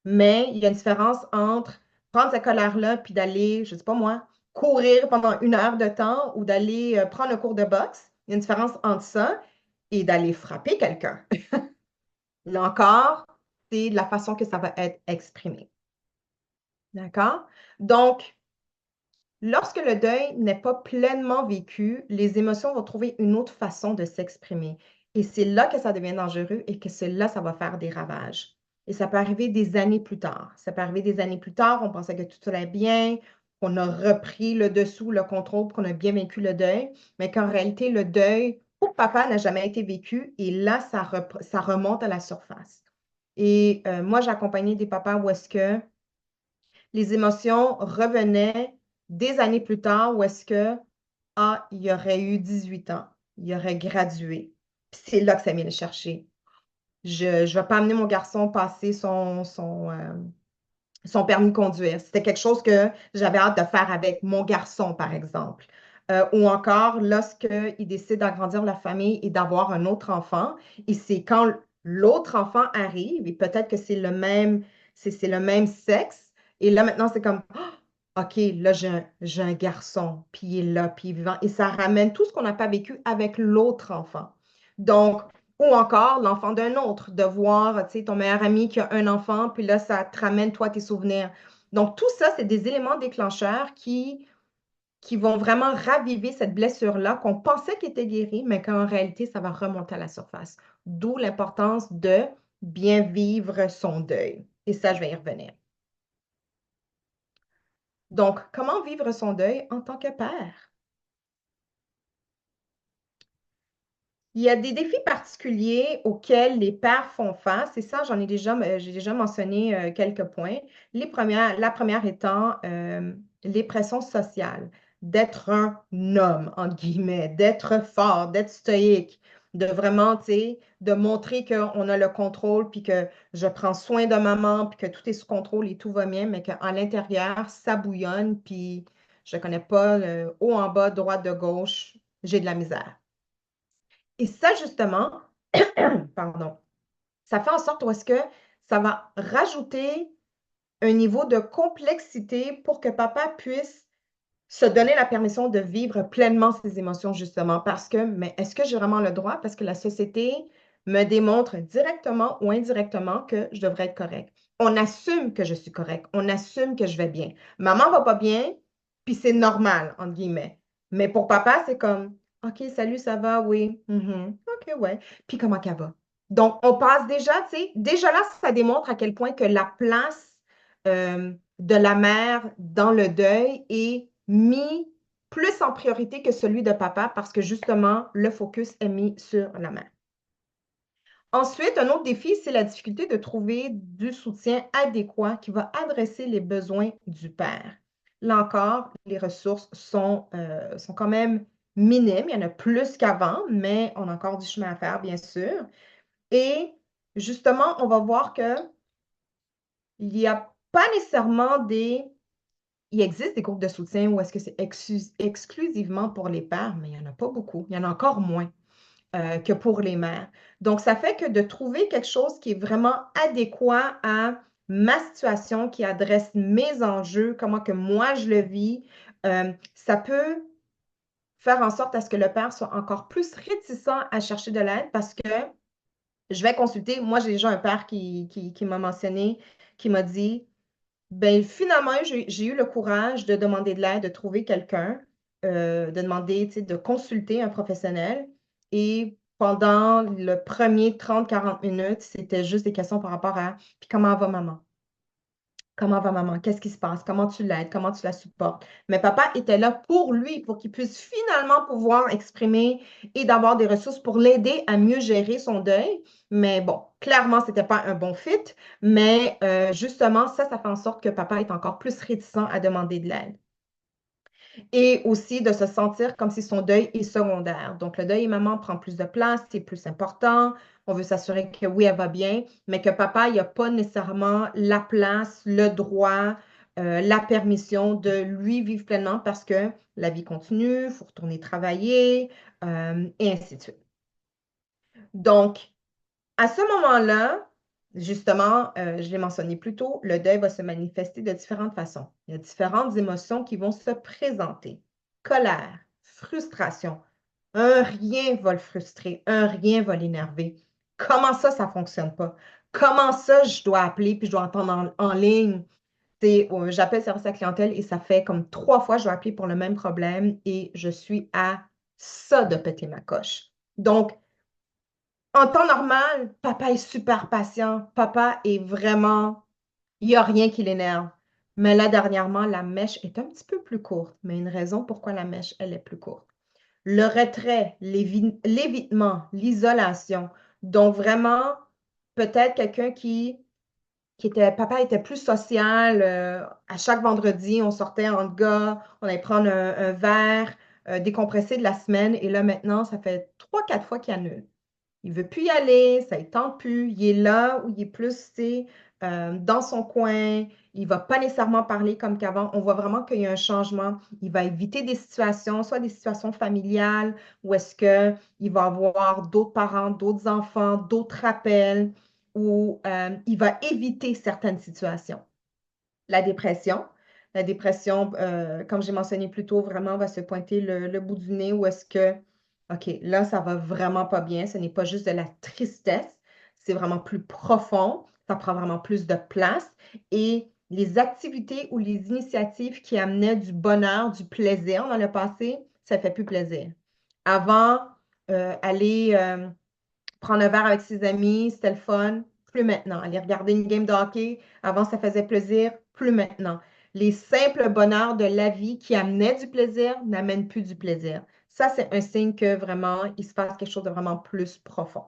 Mais il y a une différence entre prendre cette colère-là puis d'aller, je ne sais pas moi, courir pendant 1 heure de temps ou d'aller prendre un cours de boxe. Il y a une différence entre ça et d'aller frapper quelqu'un. Là encore, c'est de la façon que ça va être exprimé. D'accord? Donc, lorsque le deuil n'est pas pleinement vécu, les émotions vont trouver une autre façon de s'exprimer. Et c'est là que ça devient dangereux et que c'est là que ça va faire des ravages. Et ça peut arriver des années plus tard. Ça peut arriver des années plus tard, on pensait que tout allait bien, qu'on a repris le dessous, le contrôle, qu'on a bien vécu le deuil, mais qu'en réalité, le deuil, pour papa, n'a jamais été vécu et là, ça remonte à la surface. Et moi, j'ai accompagné des papas où est-ce que les émotions revenaient des années plus tard, où est-ce que, ah, il aurait eu 18 ans, il aurait gradué. Puis c'est là que ça vient le chercher. Je ne vais pas amener mon garçon passer son permis de conduire. C'était quelque chose que j'avais hâte de faire avec mon garçon, par exemple. Ou encore, lorsqu'il décide d'agrandir la famille et d'avoir un autre enfant, et c'est quand l'autre enfant arrive, et peut-être que c'est le même sexe, et là maintenant, c'est comme, ah, OK, là, j'ai un garçon, puis il est là, puis il est vivant, et ça ramène tout ce qu'on n'a pas vécu avec l'autre enfant. Donc, ou encore l'enfant d'un autre, de voir, tu sais, ton meilleur ami qui a un enfant, puis là, ça te ramène, toi, tes souvenirs. Donc, tout ça, c'est des éléments déclencheurs qui vont vraiment raviver cette blessure-là qu'on pensait qu'elle était guérie, mais qu'en réalité, ça va remonter à la surface. D'où l'importance de bien vivre son deuil. Et ça, je vais y revenir. Donc, comment vivre son deuil en tant que père? Il y a des défis particuliers auxquels les pères font face, et ça, j'ai déjà mentionné quelques points. La première étant les pressions sociales, d'être un homme, en guillemets, d'être fort, d'être stoïque, de vraiment, tu sais, de montrer qu'on a le contrôle, puis que je prends soin de maman, puis que tout est sous contrôle et tout va bien, mais qu'à l'intérieur, ça bouillonne, puis je ne connais pas le haut en bas, droite de gauche, j'ai de la misère. Et ça, justement, pardon, ça fait en sorte où est-ce que ça va rajouter un niveau de complexité pour que papa puisse se donner la permission de vivre pleinement ses émotions, justement, parce que, mais est-ce que j'ai vraiment le droit? Parce que la société me démontre directement ou indirectement que je devrais être correct. On assume que je suis correct. On assume que je vais bien. Maman va pas bien, puis c'est normal, entre guillemets. Mais pour papa, c'est comme, OK, salut, ça va? Oui. Mhm. OK, ouais. Puis comment qu'elle va? Donc, on passe déjà, tu sais, déjà là, ça démontre à quel point que la place de la mère dans le deuil est mis plus en priorité que celui de papa parce que justement, le focus est mis sur la mère. Ensuite, un autre défi, c'est la difficulté de trouver du soutien adéquat qui va adresser les besoins du père. Là encore, les ressources sont quand même minimes. Il y en a plus qu'avant, mais on a encore du chemin à faire, bien sûr. Et justement, on va voir qu'il n'y a pas nécessairement des... Il existe des groupes de soutien où est-ce que c'est exclusivement pour les pères, mais il n'y en a pas beaucoup. Il y en a encore moins que pour les mères. Donc, ça fait que de trouver quelque chose qui est vraiment adéquat à ma situation, qui adresse mes enjeux, comment que moi je le vis, ça peut faire en sorte à ce que le père soit encore plus réticent à chercher de l'aide parce que je vais consulter. Moi, j'ai déjà un père qui m'a mentionné, qui m'a dit, ben finalement, j'ai eu le courage de demander de l'aide, de trouver quelqu'un, de demander, tu sais, de consulter un professionnel. Et pendant le premier 30-40 minutes, c'était juste des questions par rapport à, puis comment va maman? Comment va maman? Qu'est-ce qui se passe? Comment tu l'aides? Comment tu la supportes? Mais papa était là pour lui, pour qu'il puisse finalement pouvoir exprimer et d'avoir des ressources pour l'aider à mieux gérer son deuil. Mais bon, clairement, ce n'était pas un bon fit. Mais justement, ça fait en sorte que papa est encore plus réticent à demander de l'aide et aussi de se sentir comme si son deuil est secondaire. Donc, le deuil et maman prend plus de place, c'est plus important. On veut s'assurer que oui, elle va bien, mais que papa, il n'y a pas nécessairement la place, le droit, la permission de lui vivre pleinement parce que la vie continue, il faut retourner travailler, et ainsi de suite. Donc, à ce moment-là, justement, je l'ai mentionné plus tôt, le deuil va se manifester de différentes façons. Il y a différentes émotions qui vont se présenter. Colère, frustration. Un rien va le frustrer, un rien va l'énerver. Comment ça ne fonctionne pas? Comment ça, je dois appeler puis je dois entendre en ligne? J'appelle service à la clientèle et ça fait comme 3 fois que je dois appeler pour le même problème et je suis à ça de péter ma coche. Donc, en temps normal, papa est super patient. Papa est vraiment, il n'y a rien qui l'énerve. Mais là, dernièrement, la mèche est un petit peu plus courte. Mais une raison pourquoi la mèche, elle est plus courte. Le retrait, l'évitement, l'isolation. Donc, vraiment, peut-être quelqu'un papa était plus social. À chaque vendredi, on sortait en gars, on allait prendre un verre, décompresser de la semaine. Et là, maintenant, ça fait 3-4 fois qu'il annule. Il veut plus y aller, ça ne tente plus. Il est là où il est plus, tu sais, dans son coin. Il ne va pas nécessairement parler comme qu'avant. On voit vraiment qu'il y a un changement. Il va éviter des situations, soit des situations familiales, où est-ce qu'il va avoir d'autres parents, d'autres enfants, d'autres appels, où il va éviter certaines situations. La dépression. La dépression, comme j'ai mentionné plus tôt, vraiment va se pointer le bout du nez où est-ce que, OK, là, ça va vraiment pas bien. Ce n'est pas juste de la tristesse, c'est vraiment plus profond. Ça prend vraiment plus de place. Et les activités ou les initiatives qui amenaient du bonheur, du plaisir dans le passé, ça ne fait plus plaisir. Avant, aller prendre un verre avec ses amis, c'était le fun. Plus maintenant. Aller regarder une game de hockey, avant ça faisait plaisir, plus maintenant. Les simples bonheurs de la vie qui amenaient du plaisir n'amènent plus du plaisir. Ça, c'est un signe que vraiment, il se passe quelque chose de vraiment plus profond.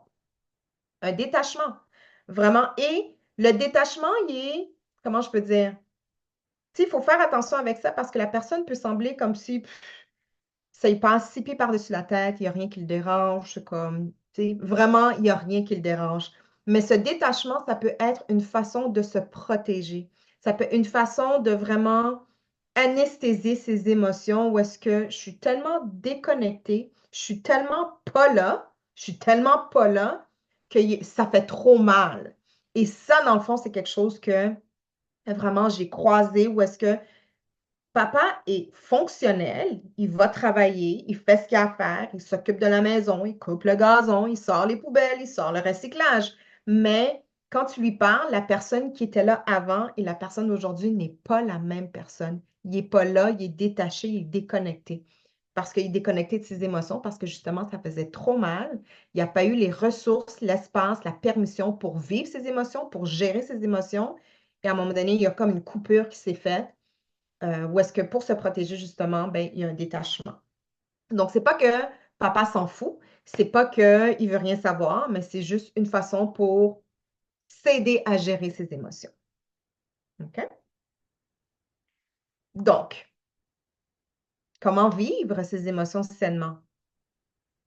Un détachement, vraiment. Et le détachement, il est, comment je peux dire? Tu sais, il faut faire attention avec ça parce que la personne peut sembler comme si ça y passe 6 pieds par-dessus la tête, il n'y a rien qui le dérange, c'est comme, tu sais, vraiment, il n'y a rien qui le dérange. Mais ce détachement, ça peut être une façon de se protéger. Ça peut être une façon de vraiment anesthésier ses émotions où est-ce que je suis tellement déconnectée, je suis tellement pas là, je suis tellement pas là que ça fait trop mal. Et ça, dans le fond, c'est quelque chose que vraiment j'ai croisé où est-ce que Papa est fonctionnel, il va travailler, il fait ce qu'il a à faire, il s'occupe de la maison, il coupe le gazon, il sort les poubelles, il sort le recyclage. Mais quand tu lui parles, la personne qui était là avant et la personne d'aujourd'hui n'est pas la même personne. Il n'est pas là, il est détaché, il est déconnecté. Parce qu'il est déconnecté de ses émotions, parce que justement, ça faisait trop mal. Il n'y a pas eu les ressources, l'espace, la permission pour vivre ses émotions, pour gérer ses émotions. Et à un moment donné, il y a comme une coupure qui s'est faite ou est-ce que pour se protéger, justement, ben, il y a un détachement. Donc, c'est pas que papa s'en fout, c'est pas qu'il veut rien savoir, mais c'est juste une façon pour s'aider à gérer ses émotions. OK? Donc, comment vivre ses émotions sainement?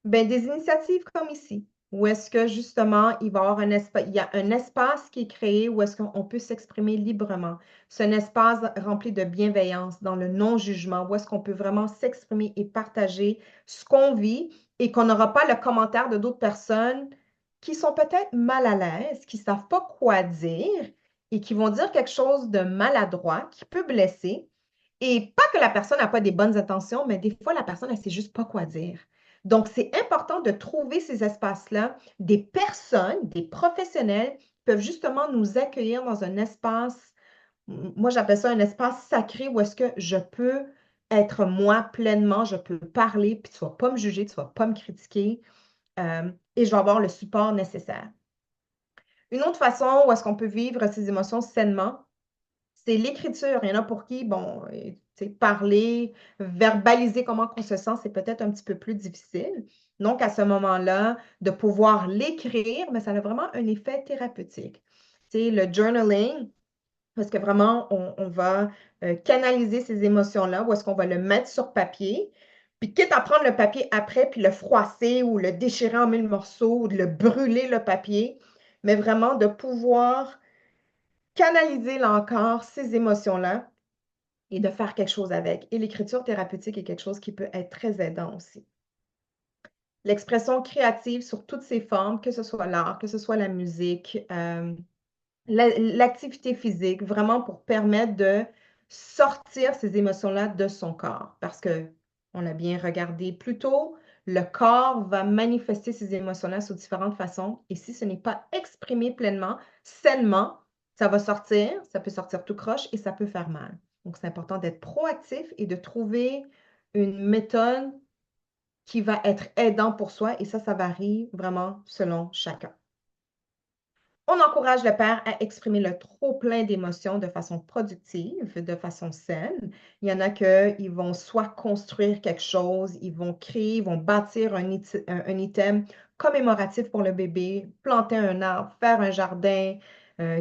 Ben, des initiatives comme ici, où est-ce que justement, il va y avoir il y a un espace qui est créé où est-ce qu'on peut s'exprimer librement. C'est un espace rempli de bienveillance, dans le non-jugement, où est-ce qu'on peut vraiment s'exprimer et partager ce qu'on vit et qu'on n'aura pas le commentaire de d'autres personnes qui sont peut-être mal à l'aise, qui ne savent pas quoi dire et qui vont dire quelque chose de maladroit, qui peut blesser. Et pas que la personne n'a pas des bonnes intentions, mais des fois, la personne, elle ne sait juste pas quoi dire. Donc, c'est important de trouver ces espaces-là, des personnes, des professionnels qui peuvent justement nous accueillir dans un espace, moi j'appelle ça un espace sacré où est-ce que je peux être moi pleinement, je peux parler, puis tu ne vas pas me juger, tu ne vas pas me critiquer, et je vais avoir le support nécessaire. Une autre façon où est-ce qu'on peut vivre ses émotions sainement, c'est l'écriture. Il y en a pour qui, bon, parler, verbaliser comment on se sent, c'est peut-être un petit peu plus difficile. Donc, à ce moment-là, de pouvoir l'écrire, mais ça a vraiment un effet thérapeutique. Le journaling, parce que vraiment, on va canaliser ces émotions-là, ou est-ce qu'on va le mettre sur papier, puis quitte à prendre le papier après, puis le froisser ou le déchirer en mille morceaux, ou de le brûler le papier, mais vraiment de pouvoir canaliser là encore ces émotions-là et de faire quelque chose avec. Et l'écriture thérapeutique est quelque chose qui peut être très aidant aussi. L'expression créative sur toutes ses formes, que ce soit l'art, que ce soit la musique, l'activité physique, vraiment pour permettre de sortir ces émotions-là de son corps. Parce que, on l'a bien regardé plus tôt, le corps va manifester ces émotions-là sous différentes façons. Et si ce n'est pas exprimé pleinement, sainement, ça va sortir, ça peut sortir tout croche et ça peut faire mal. Donc, c'est important d'être proactif et de trouver une méthode qui va être aidant pour soi. Et ça varie vraiment selon chacun. On encourage le père à exprimer le trop-plein d'émotions de façon productive, de façon saine. Il y en a qui vont soit construire quelque chose, ils vont créer, ils vont bâtir un item commémoratif pour le bébé, planter un arbre, faire un jardin,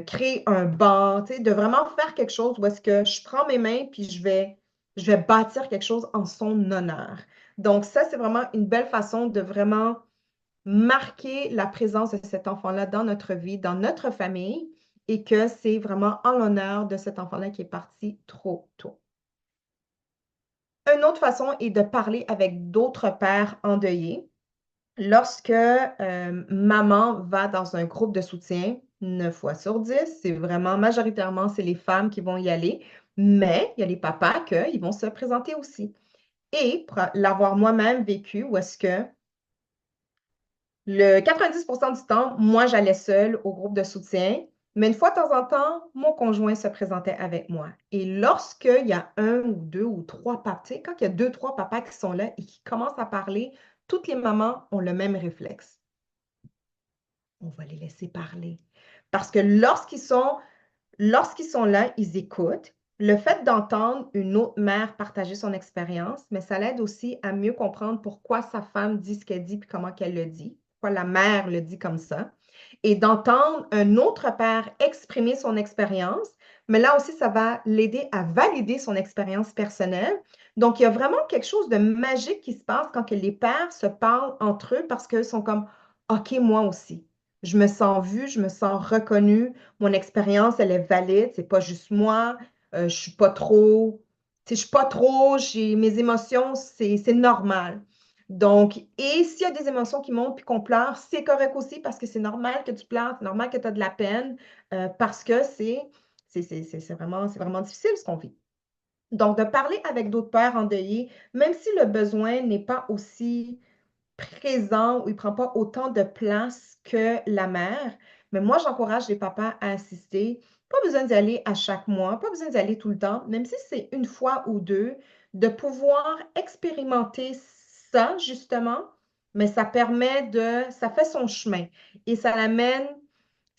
créer un banc, de vraiment faire quelque chose où est-ce que je prends mes mains puis je vais bâtir quelque chose en son honneur. Donc ça, c'est vraiment une belle façon de vraiment marquer la présence de cet enfant-là dans notre vie, dans notre famille, et que c'est vraiment en l'honneur de cet enfant-là qui est parti trop tôt. Une autre façon est de parler avec d'autres pères endeuillés. Lorsque maman va dans un groupe de soutien, 9 fois sur 10, c'est vraiment majoritairement, c'est les femmes qui vont y aller, mais il y a les papas qui vont se présenter aussi. Et pour l'avoir moi-même vécu, où est-ce que le 90% du temps, moi, j'allais seule au groupe de soutien, mais une fois de temps en temps, mon conjoint se présentait avec moi. Et lorsqu'il y a un ou deux ou trois papas, quand il y a deux, trois papas qui sont là et qui commencent à parler, toutes les mamans ont le même réflexe. On va les laisser parler. Parce que lorsqu'ils sont là, ils écoutent. Le fait d'entendre une autre mère partager son expérience, mais ça l'aide aussi à mieux comprendre pourquoi sa femme dit ce qu'elle dit et comment qu'elle le dit, pourquoi la mère le dit comme ça. Et d'entendre un autre père exprimer son expérience, mais là aussi, ça va l'aider à valider son expérience personnelle. Donc, il y a vraiment quelque chose de magique qui se passe quand que les pères se parlent entre eux parce qu'ils sont comme, OK, moi aussi. Je me sens vue, je me sens reconnue, mon expérience, elle est valide, c'est pas juste moi, je suis pas trop, je suis pas trop, mes émotions, c'est normal. Donc, et s'il y a des émotions qui montent puis qu'on pleure, c'est correct aussi parce que c'est normal que tu pleures, c'est normal que tu as de la peine parce que c'est vraiment difficile ce qu'on vit. Donc, de parler avec d'autres pères endeuillés, même si le besoin n'est pas aussi présent ou il ne prend pas autant de place que la mère. Mais moi, j'encourage les papas à assister. Pas besoin d'y aller à chaque mois, pas besoin d'y aller tout le temps, même si c'est une fois ou deux, de pouvoir expérimenter ça, justement, mais ça fait son chemin et ça amène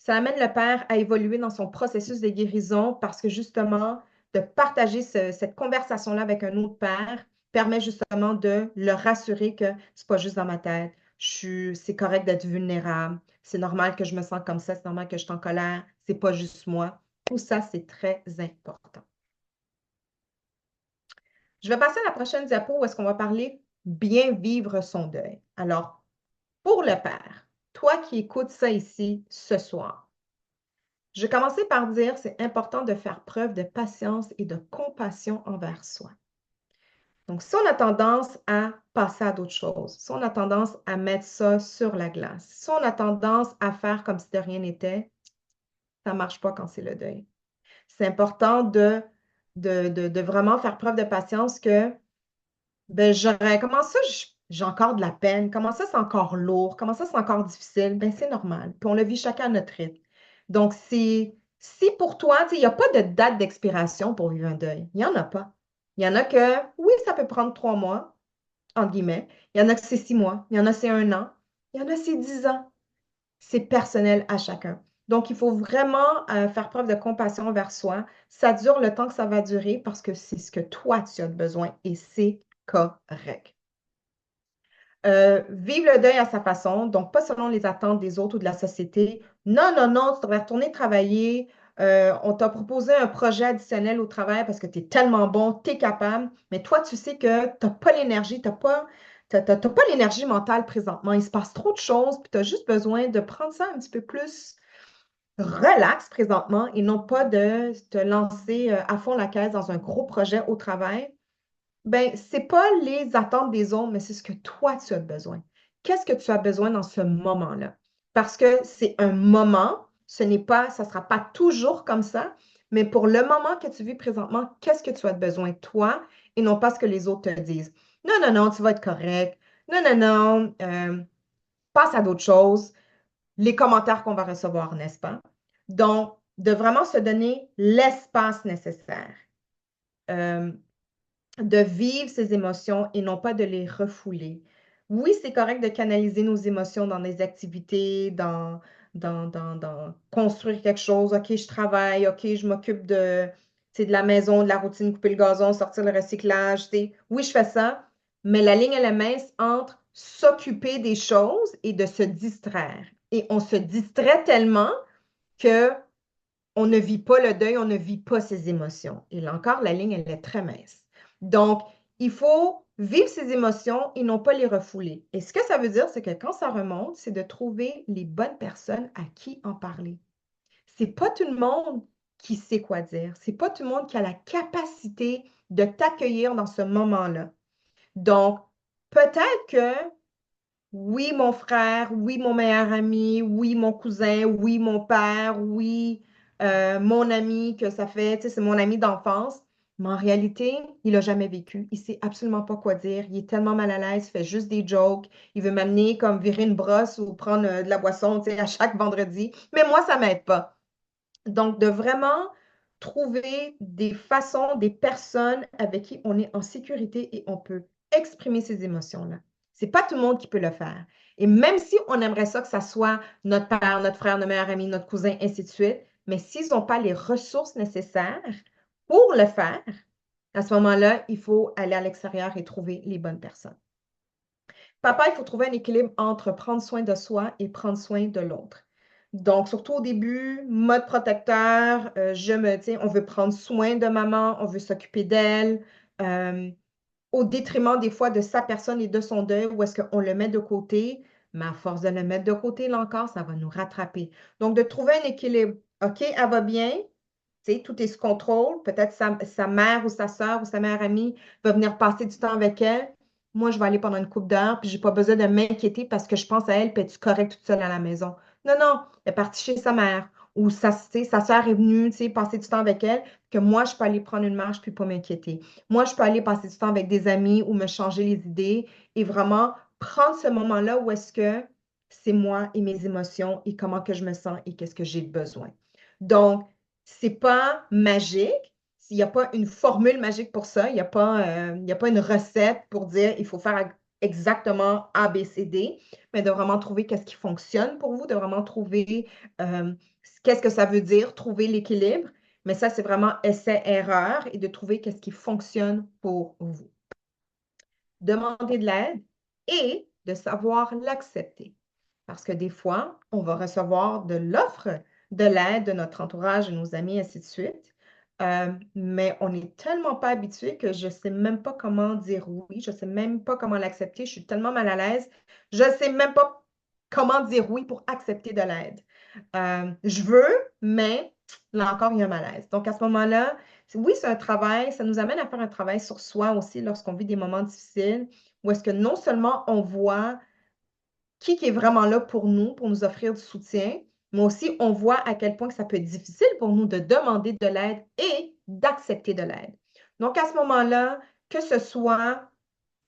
le père à évoluer dans son processus de guérison parce que justement, de partager cette conversation-là avec un autre père permet justement de le rassurer que c'est pas juste dans ma tête. C'est correct d'être vulnérable. C'est normal que je me sens comme ça. C'est normal que je suis en colère. C'est pas juste moi. Tout ça, c'est très important. Je vais passer à la prochaine diapo où est-ce qu'on va parler bien vivre son deuil. Alors, pour le père, toi qui écoutes ça ici ce soir, je vais commencer par dire c'est important de faire preuve de patience et de compassion envers soi. Donc, si on a tendance à passer à d'autres choses, si on a tendance à mettre ça sur la glace, si on a tendance à faire comme si de rien n'était, ça ne marche pas quand c'est le deuil. C'est important de vraiment faire preuve de patience que, ben, comment ça, j'ai encore de la peine, comment ça, c'est encore lourd, comment ça, c'est encore difficile, ben, c'est normal. Puis on le vit chacun à notre rythme. Donc, si pour toi, tu sais, il n'y a pas de date d'expiration pour vivre un deuil, il n'y en a pas. Il y en a que, oui, ça peut prendre 3 mois, entre guillemets. Il y en a que c'est 6 mois, il y en a c'est un an, il y en a c'est 10 ans. C'est personnel à chacun. Donc, il faut vraiment faire preuve de compassion envers soi. Ça dure le temps que ça va durer parce que c'est ce que toi, tu as besoin et c'est correct. Vivre le deuil à sa façon, donc pas selon les attentes des autres ou de la société. Non, non, non, tu devrais retourner travailler. On t'a proposé un projet additionnel au travail parce que tu es tellement bon, tu es capable, mais toi, tu sais que tu n'as pas l'énergie, t'as pas l'énergie mentale présentement. Il se passe trop de choses, puis tu as juste besoin de prendre ça un petit peu plus relax présentement et non pas de te lancer à fond la caisse dans un gros projet au travail. Ben, c'est pas les attentes des autres, mais c'est ce que toi, tu as besoin. Qu'est-ce que tu as besoin dans ce moment-là? Parce que c'est un moment, ça ne sera pas toujours comme ça, mais pour le moment que tu vis présentement, qu'est-ce que tu as besoin, toi, et non pas ce que les autres te disent. Non, non, non, tu vas être correct. Non, non, non, passe à d'autres choses. Les commentaires qu'on va recevoir, n'est-ce pas? Donc, de vraiment se donner l'espace nécessaire. Euh, de vivre ses émotions et non pas de les refouler. Oui, c'est correct de canaliser nos émotions dans des activités, dans construire quelque chose. OK, je travaille, OK, je m'occupe de la maison, de la routine, couper le gazon, sortir le recyclage. Oui, je fais ça, mais la ligne, elle est mince entre s'occuper des choses et de se distraire. Et on se distrait tellement que on ne vit pas le deuil, on ne vit pas ses émotions. Et là encore, la ligne, elle est très mince. Donc, il faut vivre ses émotions et non pas les refouler. Et ce que ça veut dire, c'est que quand ça remonte, c'est de trouver les bonnes personnes à qui en parler. C'est pas tout le monde qui sait quoi dire. C'est pas tout le monde qui a la capacité de t'accueillir dans ce moment-là. Donc, peut-être que oui, mon frère, oui, mon meilleur ami, oui, mon cousin, oui, mon père, oui, mon ami que ça fait, tu sais, c'est mon ami d'enfance. Mais en réalité, il n'a jamais vécu. Il ne sait absolument pas quoi dire. Il est tellement mal à l'aise, il fait juste des jokes. Il veut m'amener comme virer une brosse ou prendre de la boisson, tu sais, à chaque vendredi. Mais moi, ça ne m'aide pas. Donc, de vraiment trouver des façons, des personnes avec qui on est en sécurité et on peut exprimer ses émotions-là. C'est pas tout le monde qui peut le faire. Et même si on aimerait ça que ça soit notre père, notre frère, notre meilleur ami, notre cousin, ainsi de suite, mais s'ils n'ont pas les ressources nécessaires pour le faire, à ce moment-là, il faut aller à l'extérieur et trouver les bonnes personnes. Papa, il faut trouver un équilibre entre prendre soin de soi et prendre soin de l'autre. Donc, surtout au début, mode protecteur, on veut prendre soin de maman, on veut s'occuper d'elle, euh, au détriment des fois de sa personne et de son deuil, où est-ce qu'on le met de côté, mais à force de le mettre de côté, là encore, ça va nous rattraper. Donc, de trouver un équilibre. OK, elle va bien, tu sais, tout est sous contrôle. Peut-être sa mère ou sa soeur ou sa meilleure amie va venir passer du temps avec elle. Moi, je vais aller pendant une couple d'heures, puis je n'ai pas besoin de m'inquiéter parce que je pense à elle, puis es-tu correcte toute seule à la maison? Non, non, elle est partie chez sa mère. ou sa sœur est venue, tu sais, passer du temps avec elle, que moi, je peux aller prendre une marche puis pas m'inquiéter. Moi, je peux aller passer du temps avec des amis ou me changer les idées et vraiment prendre ce moment-là où est-ce que c'est moi et mes émotions et comment que je me sens et qu'est-ce que j'ai besoin. Donc, c'est pas magique. Il n'y a pas une formule magique pour ça. Il y a pas une recette pour dire il faut faire exactement A, B, C, D, mais de vraiment trouver qu'est-ce qui fonctionne pour vous, de vraiment trouver euh, qu'est-ce que ça veut dire, trouver l'équilibre. Mais ça, c'est vraiment essai-erreur et de trouver qu'est-ce qui fonctionne pour vous. Demander de l'aide et de savoir l'accepter. Parce que des fois, on va recevoir de l'offre de l'aide de notre entourage, de nos amis, ainsi de suite. Mais on n'est tellement pas habitué que je ne sais même pas comment dire oui, je ne sais même pas comment l'accepter, je suis tellement mal à l'aise, je ne sais même pas comment dire oui pour accepter de l'aide. Je veux, mais là encore, il y a un malaise. Donc à ce moment-là, oui, c'est un travail, ça nous amène à faire un travail sur soi aussi lorsqu'on vit des moments difficiles, où est-ce que non seulement on voit qui est vraiment là pour nous offrir du soutien, mais aussi on voit à quel point que ça peut être difficile pour nous de demander de l'aide et d'accepter de l'aide. Donc, à ce moment-là, que ce soit,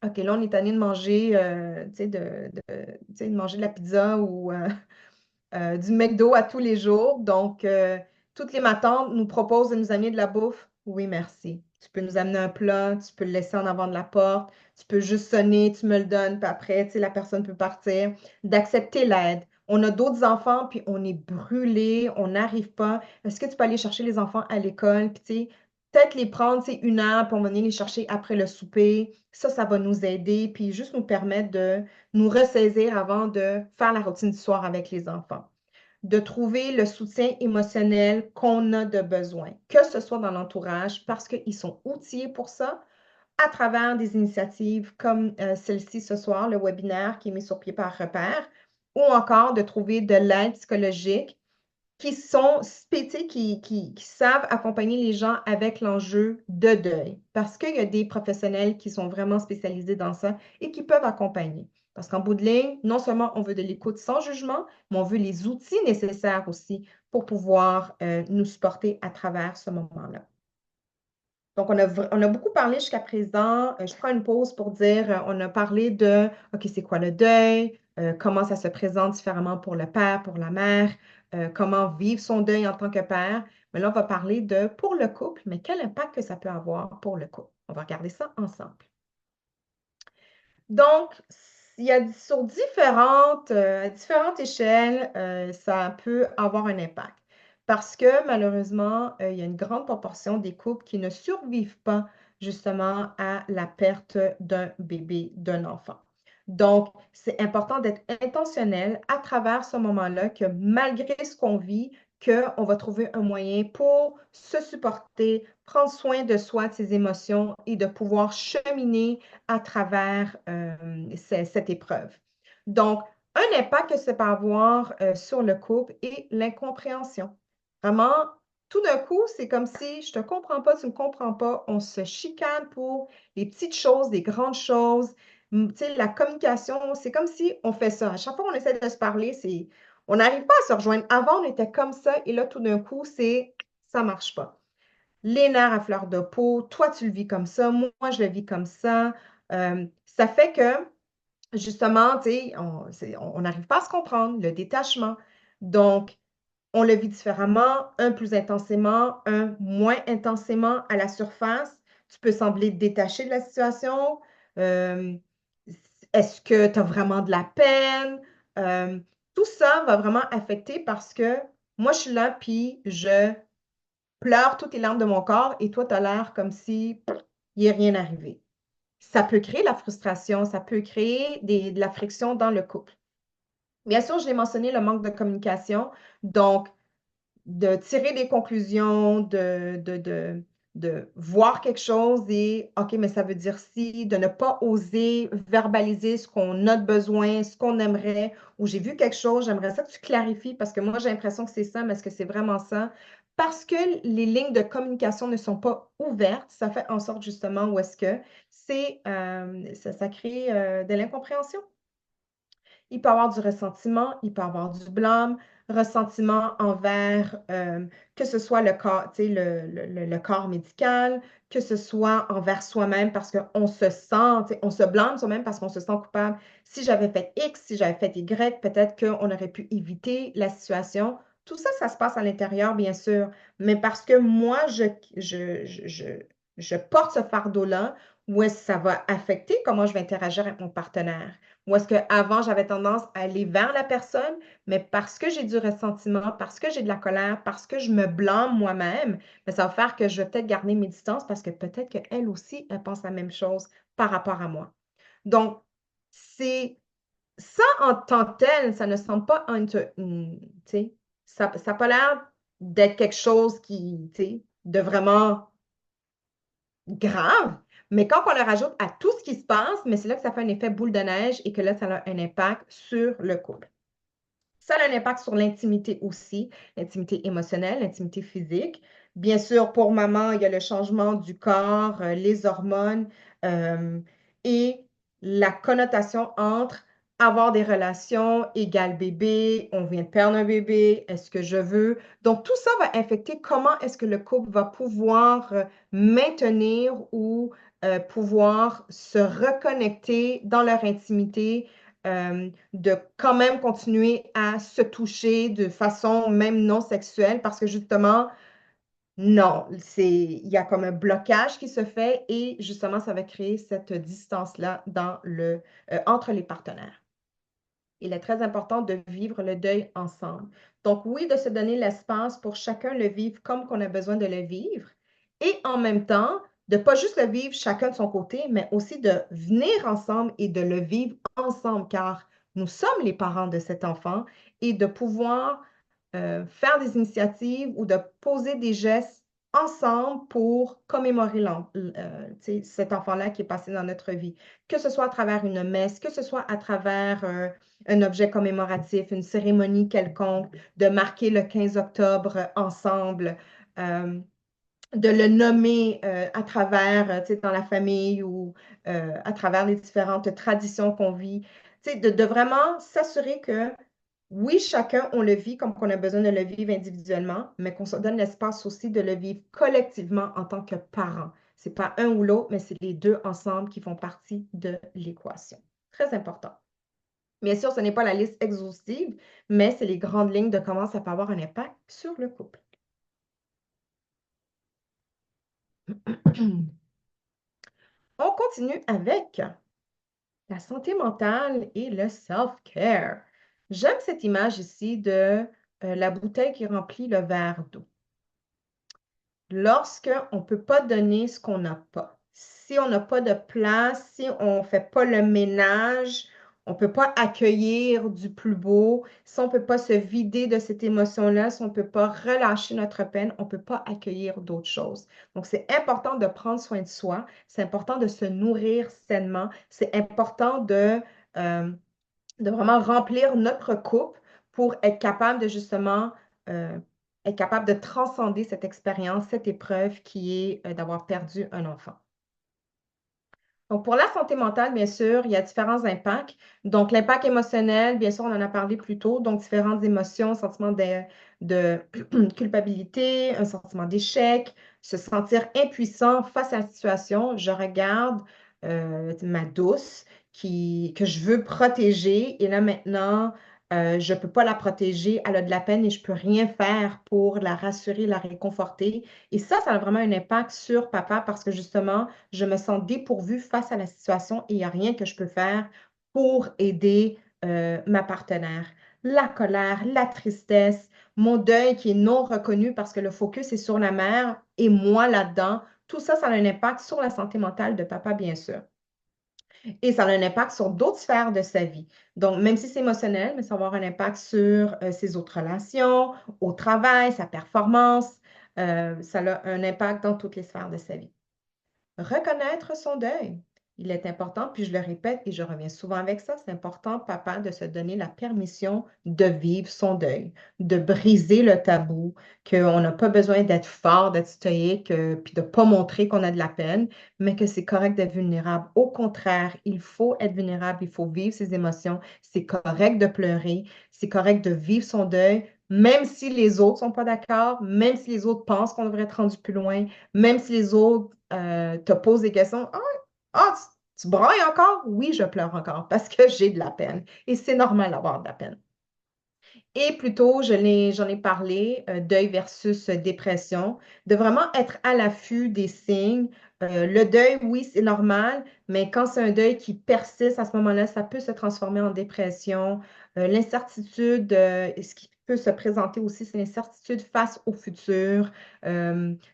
OK, là, on est tanné de manger, tu sais, tu sais, de manger de la pizza ou du McDo à tous les jours. Donc, toutes les matins, nous proposent de nous amener de la bouffe. Oui, merci. Tu peux nous amener un plat, tu peux le laisser en avant de la porte, tu peux juste sonner, tu me le donnes, puis après, tu sais, la personne peut partir. D'accepter l'aide. On a d'autres enfants, puis on est brûlé, on n'arrive pas. Est-ce que tu peux aller chercher les enfants à l'école, puis tu sais, peut-être les prendre, tu sais, une heure pour venir les chercher après le souper. Ça va nous aider, puis juste nous permettre de nous ressaisir avant de faire la routine du soir avec les enfants. De trouver le soutien émotionnel qu'on a de besoin, que ce soit dans l'entourage, parce qu'ils sont outillés pour ça, à travers des initiatives comme celle-ci ce soir, le webinaire qui est mis sur pied par Repère, ou encore de trouver de l'aide psychologique qui sont qui savent accompagner les gens avec l'enjeu de deuil. Parce qu'il y a des professionnels qui sont vraiment spécialisés dans ça et qui peuvent accompagner. Parce qu'en bout de ligne, non seulement on veut de l'écoute sans jugement, mais on veut les outils nécessaires aussi pour pouvoir nous supporter à travers ce moment-là. Donc, on a beaucoup parlé jusqu'à présent. Je prends une pause pour dire, on a parlé de, OK, c'est quoi le deuil? Comment ça se présente différemment pour le père, pour la mère? Comment vivre son deuil en tant que père? Mais là, on va parler de pour le couple, mais quel impact que ça peut avoir pour le couple? On va regarder ça ensemble. Donc, il y a sur à différentes échelles, ça peut avoir un impact. Parce que malheureusement, il y a une grande proportion des couples qui ne survivent pas justement à la perte d'un bébé, d'un enfant. Donc, c'est important d'être intentionnel à travers ce moment-là que malgré ce qu'on vit, qu'on va trouver un moyen pour se supporter, prendre soin de soi, de ses émotions et de pouvoir cheminer à travers cette épreuve. Donc, un impact que ça peut avoir sur le couple est l'incompréhension. Vraiment, tout d'un coup, c'est comme si je ne te comprends pas, tu ne me comprends pas, on se chicane pour les petites choses, les grandes choses. Tu sais, la communication, c'est comme si on fait ça. À chaque fois qu'on essaie de se parler, on n'arrive pas à se rejoindre. Avant, on était comme ça et là, tout d'un coup, ça ne marche pas. Les nerfs à fleur de peau, toi, tu le vis comme ça, moi, je le vis comme ça. Ça fait que, justement, tu sais, on n'arrive pas à se comprendre, le détachement. Donc, on le vit différemment, un plus intensément, un moins intensément à la surface. Tu peux sembler détaché de la situation. Euh, Est-ce que tu as vraiment de la peine? Euh, Tout ça va vraiment affecter parce que moi, je suis là, puis je pleure toutes les larmes de mon corps et toi, tu as l'air comme si il n'est rien arrivé. Ça peut créer la frustration, ça peut créer de la friction dans le couple. Bien sûr, je l'ai mentionné, le manque de communication. Donc, de tirer des conclusions, de voir quelque chose et OK, mais ça veut dire si, de ne pas oser verbaliser ce qu'on a de besoin, ce qu'on aimerait, ou j'ai vu quelque chose, j'aimerais ça que tu clarifies parce que moi j'ai l'impression que c'est ça, mais est-ce que c'est vraiment ça? Parce que les lignes de communication ne sont pas ouvertes, ça fait en sorte justement où est-ce que ça crée de l'incompréhension. Il peut y avoir du ressentiment, il peut y avoir du blâme. ressentiment envers que ce soit le corps, tu sais, le corps médical, que ce soit envers soi-même parce qu'on se sent, tu sais, on se blâme soi-même parce qu'on se sent coupable. Si j'avais fait X, si j'avais fait Y, peut-être qu'on aurait pu éviter la situation. Tout ça, ça se passe à l'intérieur, bien sûr, mais parce que moi, je porte ce fardeau-là, où est-ce que ça va affecter comment je vais interagir avec mon partenaire? Ou est-ce qu'avant, j'avais tendance à aller vers la personne, mais parce que j'ai du ressentiment, parce que j'ai de la colère, parce que je me blâme moi-même, mais ça va faire que je vais peut-être garder mes distances parce que peut-être qu'elle aussi, elle pense la même chose par rapport à moi. Donc, c'est ça en tant que tel, ça ne semble pas tu sais, ça n'a pas l'air d'être quelque chose qui, tu sais, de vraiment grave, mais quand on le rajoute à tout ce qui se passe, mais c'est là que ça fait un effet boule de neige et que là, ça a un impact sur le couple. Ça a un impact sur l'intimité aussi, l'intimité émotionnelle, l'intimité physique. Bien sûr, pour maman, il y a le changement du corps, les hormones euh, et la connotation entre avoir des relations égale bébé, on vient de perdre un bébé, est-ce que je veux? Donc, tout ça va affecter comment est-ce que le couple va pouvoir maintenir ou pouvoir se reconnecter dans leur intimité de quand même continuer à se toucher de façon même non sexuelle parce que justement, non, il y a comme un blocage qui se fait et justement, ça va créer cette distance-là entre les partenaires. Il est très important de vivre le deuil ensemble. Donc oui, de se donner l'espace pour chacun le vivre comme qu'on a besoin de le vivre et en même temps, de pas juste le vivre chacun de son côté, mais aussi de venir ensemble et de le vivre ensemble, car nous sommes les parents de cet enfant et de pouvoir faire des initiatives ou de poser des gestes ensemble pour commémorer cet enfant-là qui est passé dans notre vie, que ce soit à travers une messe, que ce soit à travers un objet commémoratif, une cérémonie quelconque, de marquer le 15 octobre ensemble. De le nommer à travers, dans la famille ou à travers les différentes traditions qu'on vit, de vraiment s'assurer que oui, chacun, on le vit comme qu'on a besoin de le vivre individuellement, mais qu'on se donne l'espace aussi de le vivre collectivement en tant que parents. Ce n'est pas un ou l'autre, mais c'est les deux ensemble qui font partie de l'équation. Très important. Bien sûr, ce n'est pas la liste exhaustive, mais c'est les grandes lignes de comment ça peut avoir un impact sur le couple. On continue avec la santé mentale et le self-care. J'aime cette image ici de la bouteille qui remplit le verre d'eau. Lorsqu'on ne peut pas donner ce qu'on n'a pas, si on n'a pas de place, si on ne fait pas le ménage, on ne peut pas accueillir du plus beau, si on ne peut pas se vider de cette émotion-là, si on ne peut pas relâcher notre peine, on ne peut pas accueillir d'autres choses. Donc, c'est important de prendre soin de soi, c'est important de se nourrir sainement, c'est important de vraiment remplir notre coupe pour être capable de justement être capable de transcender cette expérience, cette épreuve qui est d'avoir perdu un enfant. Donc, pour la santé mentale, bien sûr, il y a différents impacts. Donc, l'impact émotionnel, bien sûr, on en a parlé plus tôt. Donc, différentes émotions, sentiment de culpabilité, un sentiment d'échec, se sentir impuissant face à la situation. Je regarde ma douce que je veux protéger et là, maintenant, je ne peux pas la protéger. Elle a de la peine et je ne peux rien faire pour la rassurer, la réconforter. Et ça a vraiment un impact sur papa parce que justement, je me sens dépourvue face à la situation et il n'y a rien que je peux faire pour aider ma partenaire. La colère, la tristesse, mon deuil qui est non reconnu parce que le focus est sur la mère et moi là-dedans, tout ça, ça a un impact sur la santé mentale de papa, bien sûr. Et ça a un impact sur d'autres sphères de sa vie. Donc, même si c'est émotionnel, mais ça va avoir un impact sur ses autres relations, au travail, sa performance. Ça a un impact dans toutes les sphères de sa vie. Reconnaître son deuil. Il est important, puis je le répète et je reviens souvent avec ça, c'est important, papa, de se donner la permission de vivre son deuil, de briser le tabou, qu'on n'a pas besoin d'être fort, d'être stoïque, puis de ne pas montrer qu'on a de la peine, mais que c'est correct d'être vulnérable. Au contraire, il faut être vulnérable, il faut vivre ses émotions, c'est correct de pleurer, c'est correct de vivre son deuil, même si les autres sont pas d'accord, même si les autres pensent qu'on devrait être rendu plus loin, même si les autres te posent des questions. Ah, tu brailles encore? Oui, je pleure encore parce que j'ai de la peine. Et c'est normal d'avoir de la peine. Et plutôt, j'en ai parlé, deuil versus dépression, de vraiment être à l'affût des signes. Le deuil, oui, c'est normal, mais quand c'est un deuil qui persiste à ce moment-là, ça peut se transformer en dépression. L'incertitude, ce qui peut se présenter aussi, c'est l'incertitude face au futur,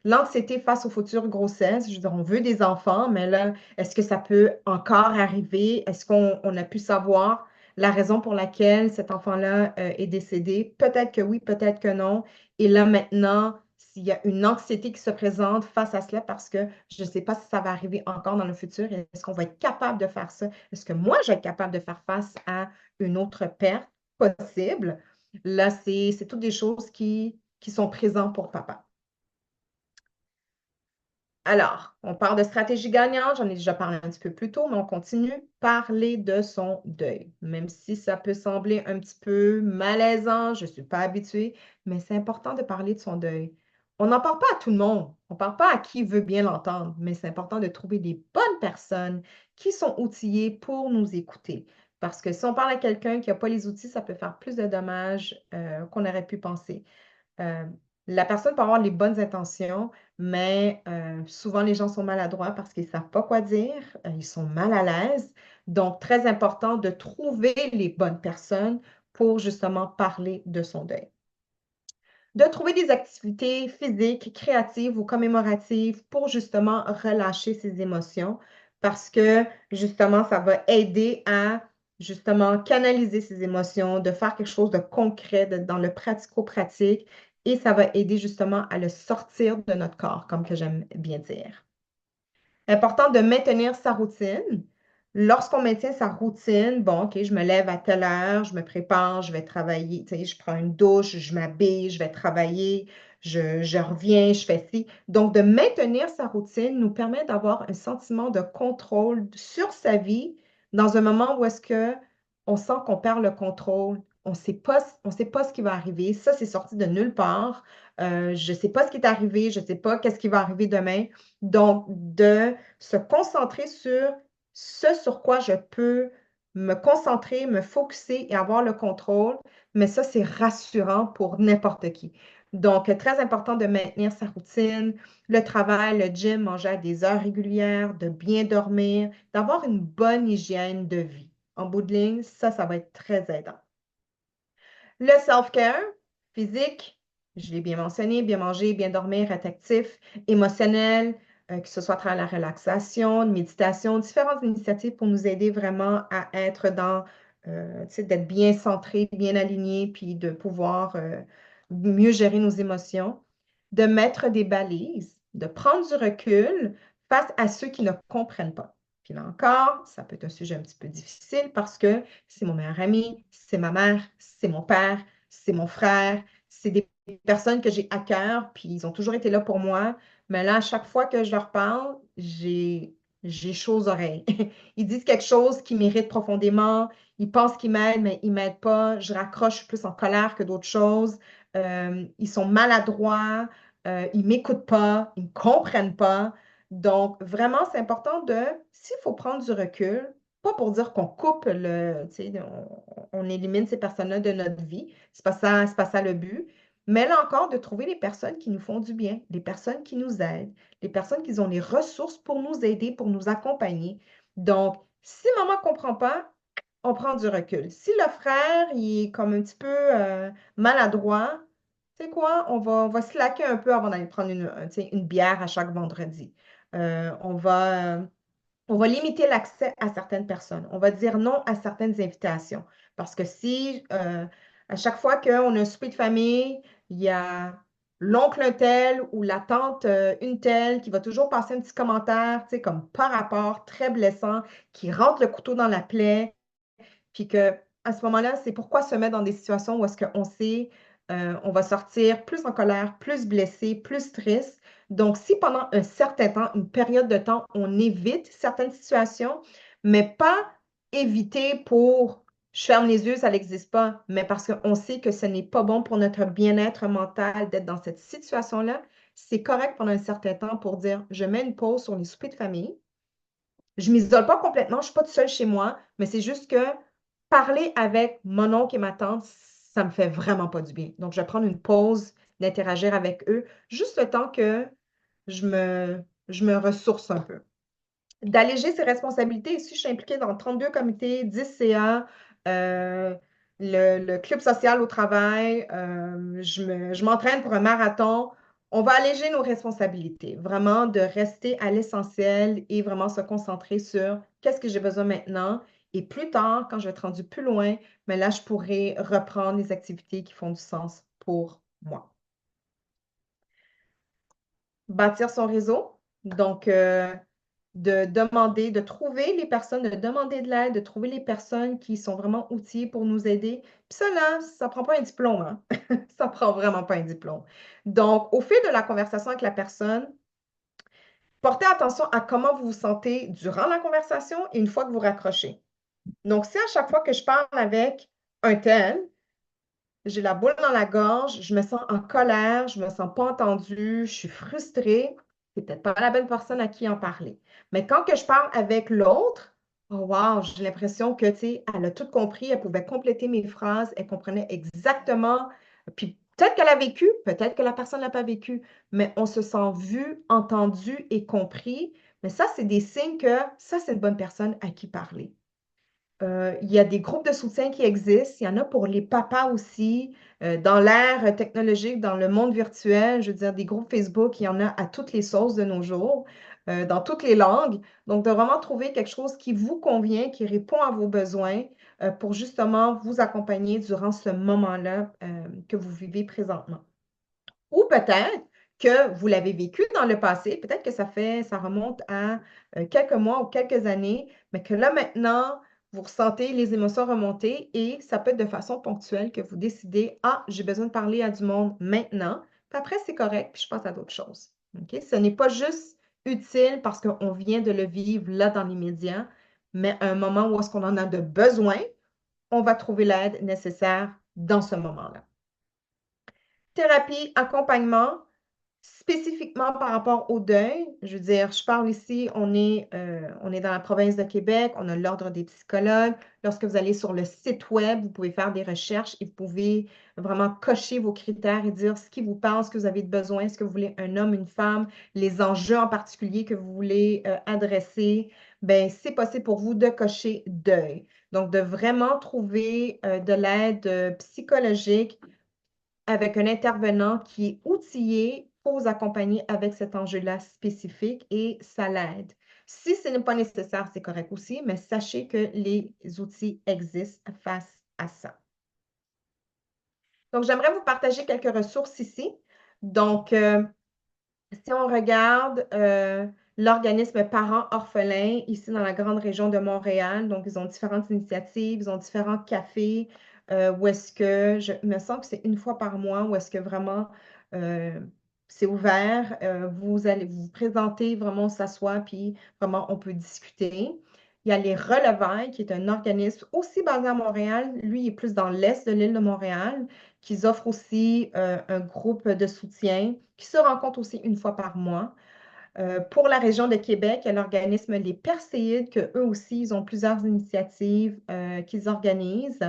l'anxiété face aux futures grossesses. Je veux dire, on veut des enfants, mais là, est-ce que ça peut encore arriver? Est-ce qu'on a pu savoir la raison pour laquelle cet enfant-là est décédé? Peut-être que oui, peut-être que non. Et là, maintenant, s'il y a une anxiété qui se présente face à cela parce que je ne sais pas si ça va arriver encore dans le futur, est-ce qu'on va être capable de faire ça? Est-ce que moi, je vais être capable de faire face à une autre perte possible? Là, c'est toutes des choses qui sont présentes pour papa. Alors, on parle de stratégie gagnante, j'en ai déjà parlé un petit peu plus tôt, mais on continue. Parler de son deuil. Même si ça peut sembler un petit peu malaisant, je ne suis pas habituée, mais c'est important de parler de son deuil. On n'en parle pas à tout le monde, on ne parle pas à qui veut bien l'entendre, mais c'est important de trouver des bonnes personnes qui sont outillées pour nous écouter. Parce que si on parle à quelqu'un qui n'a pas les outils, ça peut faire plus de dommages qu'on aurait pu penser. Euh, la personne peut avoir les bonnes intentions, mais souvent les gens sont maladroits parce qu'ils ne savent pas quoi dire, ils sont mal à l'aise. Donc, très important de trouver les bonnes personnes pour justement parler de son deuil. De trouver des activités physiques, créatives ou commémoratives pour justement relâcher ses émotions parce que justement, ça va aider à justement canaliser ses émotions, de faire quelque chose de concret dans le pratico-pratique et ça va aider justement à le sortir de notre corps, comme que j'aime bien dire. Important de maintenir sa routine. Lorsqu'on maintient sa routine, bon, OK, je me lève à telle heure, je me prépare, je vais travailler, tu sais, je prends une douche, je m'habille, je vais travailler, je reviens, je fais ci. Donc, de maintenir sa routine nous permet d'avoir un sentiment de contrôle sur sa vie dans un moment où est-ce que on sent qu'on perd le contrôle. On sait pas ce qui va arriver. Ça, c'est sorti de nulle part. Je ne sais pas ce qui est arrivé, je ne sais pas qu'est-ce qui va arriver demain. Donc, de se concentrer sur ce sur quoi je peux me concentrer, me focuser et avoir le contrôle, mais ça, c'est rassurant pour n'importe qui. Donc, très important de maintenir sa routine, le travail, le gym, manger à des heures régulières, de bien dormir, d'avoir une bonne hygiène de vie. En bout de ligne, ça va être très aidant. Le self-care, physique, je l'ai bien mentionné, bien manger, bien dormir, être actif, émotionnel, que ce soit à travers la relaxation, méditation, différentes initiatives pour nous aider vraiment à être dans, tu sais, d'être bien centré, bien aligné, puis de pouvoir mieux gérer nos émotions, de mettre des balises, de prendre du recul face à ceux qui ne comprennent pas. Puis là encore, ça peut être un sujet un petit peu difficile parce que c'est mon meilleur ami, c'est ma mère, c'est mon père, c'est mon frère, c'est des personnes que j'ai à cœur, puis ils ont toujours été là pour moi. Mais là, à chaque fois que je leur parle, j'ai chaud aux oreilles. Ils disent quelque chose qui m'irrite profondément, ils pensent qu'ils m'aident, mais ils ne m'aident pas. Je raccroche, je suis plus en colère que d'autres choses. Ils sont maladroits, ils ne m'écoutent pas, ils ne me comprennent pas. Donc, vraiment, c'est important s'il faut prendre du recul, pas pour dire qu'on coupe tu sais, on élimine ces personnes-là de notre vie. C'est pas ça le but. Mais là encore, de trouver les personnes qui nous font du bien, les personnes qui nous aident, les personnes qui ont les ressources pour nous aider, pour nous accompagner. Donc, si maman ne comprend pas, on prend du recul. Si le frère, il est comme un petit peu maladroit, tu sais quoi, on va slacker un peu avant d'aller prendre tu sais, une bière à chaque vendredi. On va limiter l'accès à certaines personnes. On va dire non à certaines invitations. Parce que si à chaque fois qu'on a un souper de famille, il y a l'oncle un tel ou la tante une telle qui va toujours passer un petit commentaire, tu sais, comme par rapport, très blessant, qui rentre le couteau dans la plaie, puis que à ce moment-là, c'est pourquoi se mettre dans des situations où est-ce qu'on sait, on va sortir plus en colère, plus blessé, plus triste. Donc, si pendant un certain temps, une période de temps, on évite certaines situations, mais pas éviter pour je ferme les yeux, ça n'existe pas, mais parce qu'on sait que ce n'est pas bon pour notre bien-être mental d'être dans cette situation-là, c'est correct pendant un certain temps pour dire, je mets une pause sur les soupers de famille. Je ne m'isole pas complètement, je ne suis pas toute seule chez moi, mais c'est juste que parler avec mon oncle et ma tante, ça me fait vraiment pas du bien. Donc, je vais prendre une pause d'interagir avec eux, juste le temps que je me ressource un peu. D'alléger ses responsabilités. Ici, je suis impliquée dans 32 comités, 10 CA, euh, le club social au travail. Je m'entraîne pour un marathon. On va alléger nos responsabilités, vraiment de rester à l'essentiel et vraiment se concentrer sur qu'est-ce que j'ai besoin maintenant. Et plus tard, quand je vais être rendu plus loin, mais là, je pourrai reprendre les activités qui font du sens pour moi. Bâtir son réseau. Donc, de demander, de trouver les personnes, de demander de l'aide, de trouver les personnes qui sont vraiment outillées pour nous aider. Puis ça, là, ça ne prend pas un diplôme, hein? Ça ne prend vraiment pas un diplôme. Donc, au fil de la conversation avec la personne, portez attention à comment vous vous sentez durant la conversation et une fois que vous raccrochez. Donc, si à chaque fois que je parle avec un tel, j'ai la boule dans la gorge, je me sens en colère, je me sens pas entendue, je suis frustrée. C'est peut-être pas la bonne personne à qui en parler. Mais quand que je parle avec l'autre, oh wow, j'ai l'impression que, tu sais, elle a tout compris, elle pouvait compléter mes phrases, elle comprenait exactement. Puis peut-être qu'elle a vécu, peut-être que la personne n'a pas vécu, mais on se sent vu, entendu et compris. Mais ça, c'est des signes que ça, c'est une bonne personne à qui parler. Il y a des groupes de soutien qui existent. Il y en a pour les papas aussi. Dans l'ère technologique, dans le monde virtuel, je veux dire, des groupes Facebook, il y en a à toutes les sauces de nos jours, dans toutes les langues. Donc, de vraiment trouver quelque chose qui vous convient, qui répond à vos besoins pour justement vous accompagner durant ce moment-là que vous vivez présentement. Ou peut-être que vous l'avez vécu dans le passé, peut-être que ça remonte à quelques mois ou quelques années, mais que là maintenant, vous ressentez les émotions remonter et ça peut être de façon ponctuelle que vous décidez, ah, j'ai besoin de parler à du monde maintenant, puis après c'est correct, puis je passe à d'autres choses. OK? Ce n'est pas juste utile parce qu'on vient de le vivre là dans l'immédiat, mais à un moment où est-ce qu'on en a de besoin, on va trouver l'aide nécessaire dans ce moment-là. Thérapie, accompagnement, spécifiquement par rapport au deuil, je veux dire, je parle ici, on est dans la province de Québec, on a l'Ordre des psychologues. Lorsque vous allez sur le site web, vous pouvez faire des recherches et vous pouvez vraiment cocher vos critères et dire ce qui vous parle, ce que vous avez de besoin, est-ce que vous voulez un homme, une femme, les enjeux en particulier que vous voulez adresser. Ben, c'est possible pour vous de cocher deuil. Donc, de vraiment trouver de l'aide psychologique avec un intervenant qui est outillé pour vous accompagner avec cet enjeu-là spécifique et ça l'aide. Si ce n'est pas nécessaire, c'est correct aussi, mais sachez que les outils existent face à ça. Donc, j'aimerais vous partager quelques ressources ici. Donc, si on regarde l'organisme Parents Orphelins ici dans la grande région de Montréal, donc ils ont différentes initiatives, ils ont différents cafés où est-ce que je me sens que c'est une fois par mois, où est-ce que vraiment euh, c'est ouvert, vous allez vous présenter, vraiment on s'assoit, puis vraiment on peut discuter. Il y a les Relevailles, qui est un organisme aussi basé à Montréal. Lui, il est plus dans l'est de l'île de Montréal, qui offrent aussi un groupe de soutien qui se rencontre aussi une fois par mois. Pour la région de Québec, il y a l'organisme Les Perséides, que eux aussi, ils ont plusieurs initiatives qu'ils organisent.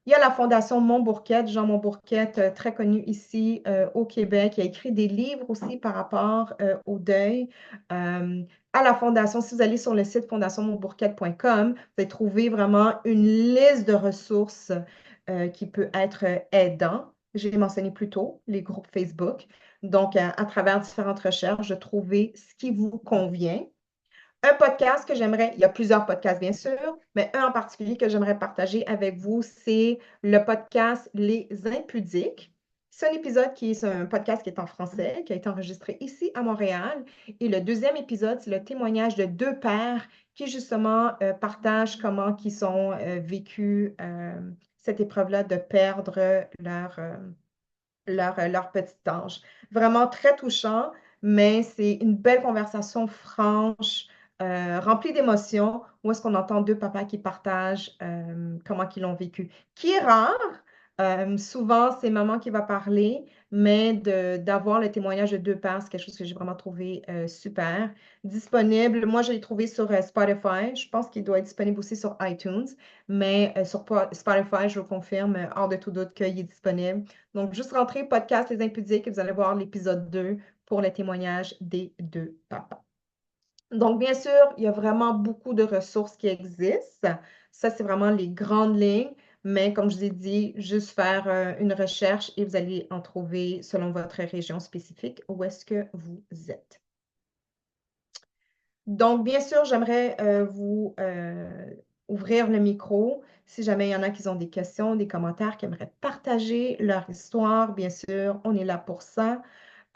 Il y a la Fondation Montbourquette, Jean Montbourquette, très connu ici au Québec. Il a écrit des livres aussi par rapport au deuil. À la Fondation, si vous allez sur le site fondationmontbourquette.com, vous allez trouver vraiment une liste de ressources qui peut être aidant. J'ai mentionné plus tôt les groupes Facebook. Donc, à travers différentes recherches, je trouvais ce qui vous convient. Un podcast que j'aimerais, il y a plusieurs podcasts bien sûr, mais un en particulier que j'aimerais partager avec vous, c'est le podcast Les Impudiques. C'est un épisode qui est un podcast qui est en français, qui a été enregistré ici à Montréal. Et le deuxième épisode, c'est le témoignage de deux pères qui justement partagent comment ils ont vécu cette épreuve-là de perdre leur petit ange. Vraiment très touchant, mais c'est une belle conversation franche rempli d'émotions, où est-ce qu'on entend deux papas qui partagent comment ils l'ont vécu. Qui est rare, souvent c'est maman qui va parler, mais d'avoir le témoignage de deux pères, c'est quelque chose que j'ai vraiment trouvé super. Disponible, moi je l'ai trouvé sur Spotify, je pense qu'il doit être disponible aussi sur iTunes, mais sur Spotify, je vous confirme, hors de tout doute qu'il est disponible. Donc juste rentrer podcast Les Impudiques et vous allez voir l'épisode 2 pour le témoignage des deux papas. Donc, bien sûr, il y a vraiment beaucoup de ressources qui existent. Ça, c'est vraiment les grandes lignes. Mais comme je vous ai dit, juste faire une recherche et vous allez en trouver selon votre région spécifique où est-ce que vous êtes. Donc, bien sûr, j'aimerais vous ouvrir le micro. Si jamais il y en a qui ont des questions, des commentaires, qui aimeraient partager leur histoire, bien sûr, on est là pour ça.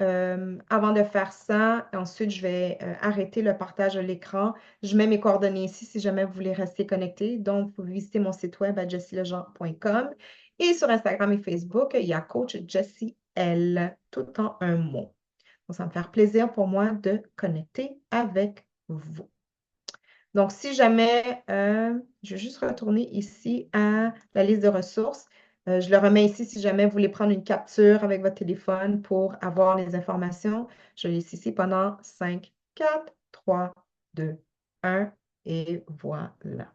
Avant de faire ça, ensuite, je vais arrêter le partage de l'écran. Je mets mes coordonnées ici si jamais vous voulez rester connecté. Donc, vous pouvez visiter mon site web à jessielejean.com et sur Instagram et Facebook, il y a Coach Jessie L, tout en un mot. Donc, ça va me faire plaisir pour moi de connecter avec vous. Donc, si jamais, je vais juste retourner ici à la liste de ressources. Je le remets ici si jamais vous voulez prendre une capture avec votre téléphone pour avoir les informations. Je laisse ici pendant 5, 4, 3, 2, 1 et voilà.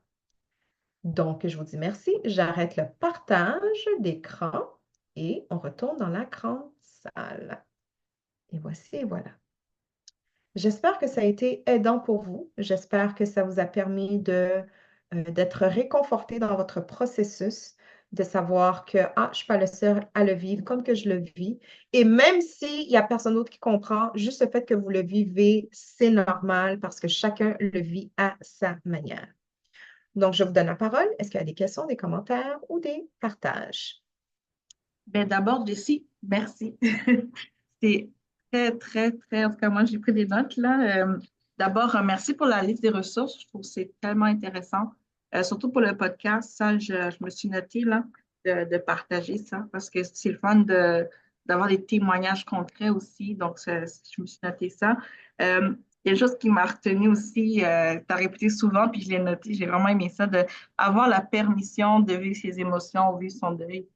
Donc, je vous dis merci. J'arrête le partage d'écran et on retourne dans la grande salle. Et voici, et voilà. J'espère que ça a été aidant pour vous. J'espère que ça vous a permis d'être réconforté dans votre processus, de savoir que je ne suis pas le seul à le vivre comme que je le vis. Et même s'il n'y a personne d'autre qui comprend, juste le fait que vous le vivez, c'est normal parce que chacun le vit à sa manière. Donc, je vous donne la parole. Est-ce qu'il y a des questions, des commentaires ou des partages?
Ben, d'abord, Jessie, merci. C'est très, très, très, en tout cas, moi, j'ai pris des notes là. D'abord, merci pour la liste des ressources. Je trouve que c'est tellement intéressant. Surtout pour le podcast, ça, je me suis notée là, de partager ça parce que c'est le fun d'avoir des témoignages concrets aussi. Donc, je me suis noté ça. Il y a une chose qui m'a retenue aussi, tu as répété souvent, puis je l'ai noté, j'ai vraiment aimé ça, de avoir la permission de vivre ses émotions, vivre son deuil.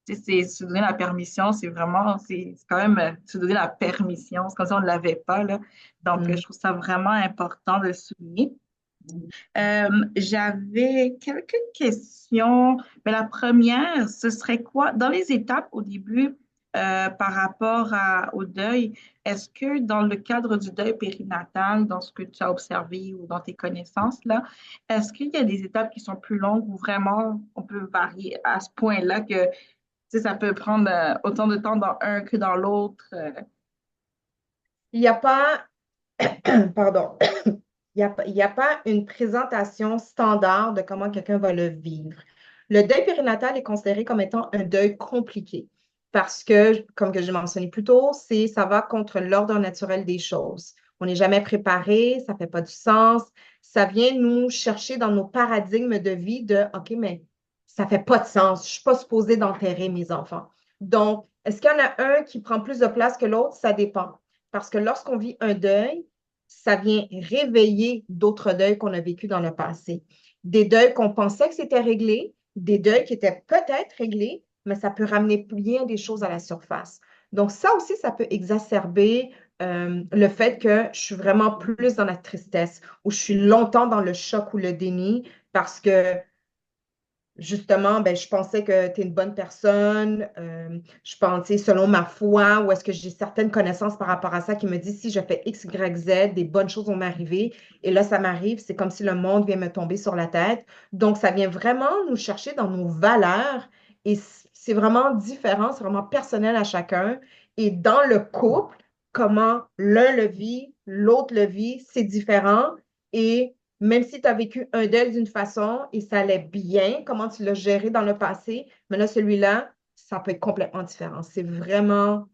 Tu sais, c'est se donner la permission, c'est vraiment, c'est quand même se donner la permission. C'est comme si on ne l'avait pas, là. Donc, je trouve ça vraiment important de le souligner. J'avais quelques questions, mais la première, ce serait quoi? Dans les étapes au début, par rapport au deuil, est-ce que dans le cadre du deuil périnatal, dans ce que tu as observé ou dans tes connaissances, là, est-ce qu'il y a des étapes qui sont plus longues ou vraiment on peut varier à ce point-là que tu sais, ça peut prendre autant de temps dans un que dans l'autre.
Il n'y a pas, pardon, il y a pas une présentation standard de comment quelqu'un va le vivre. Le deuil périnatal est considéré comme étant un deuil compliqué parce que, comme que j'ai mentionné plus tôt, ça va contre l'ordre naturel des choses. On n'est jamais préparé, ça ne fait pas du sens. Ça vient nous chercher dans nos paradigmes de vie de OK, mais ça ne fait pas de sens. Je ne suis pas supposée d'enterrer mes enfants. Donc, est-ce qu'il y en a un qui prend plus de place que l'autre? Ça dépend. Parce que lorsqu'on vit un deuil, ça vient réveiller d'autres deuils qu'on a vécus dans le passé. Des deuils qu'on pensait que c'était réglé, des deuils qui étaient peut-être réglés, mais ça peut ramener bien des choses à la surface. Donc, ça aussi, ça peut exacerber le fait que je suis vraiment plus dans la tristesse ou je suis longtemps dans le choc ou le déni parce que justement, ben, je pensais que tu es une bonne personne. Je pensais, selon ma foi, ou est-ce que j'ai certaines connaissances par rapport à ça qui me disent si je fais X, Y, Z, des bonnes choses vont m'arriver. Et là, ça m'arrive, c'est comme si le monde vient me tomber sur la tête. Donc, ça vient vraiment nous chercher dans nos valeurs et c'est vraiment différent, c'est vraiment personnel à chacun. Et dans le couple, comment l'un le vit, l'autre le vit, c'est différent. Et même si tu as vécu un deuil d'une façon et ça allait bien, comment tu l'as géré dans le passé, mais là, celui-là, ça peut être complètement différent. C'est vraiment,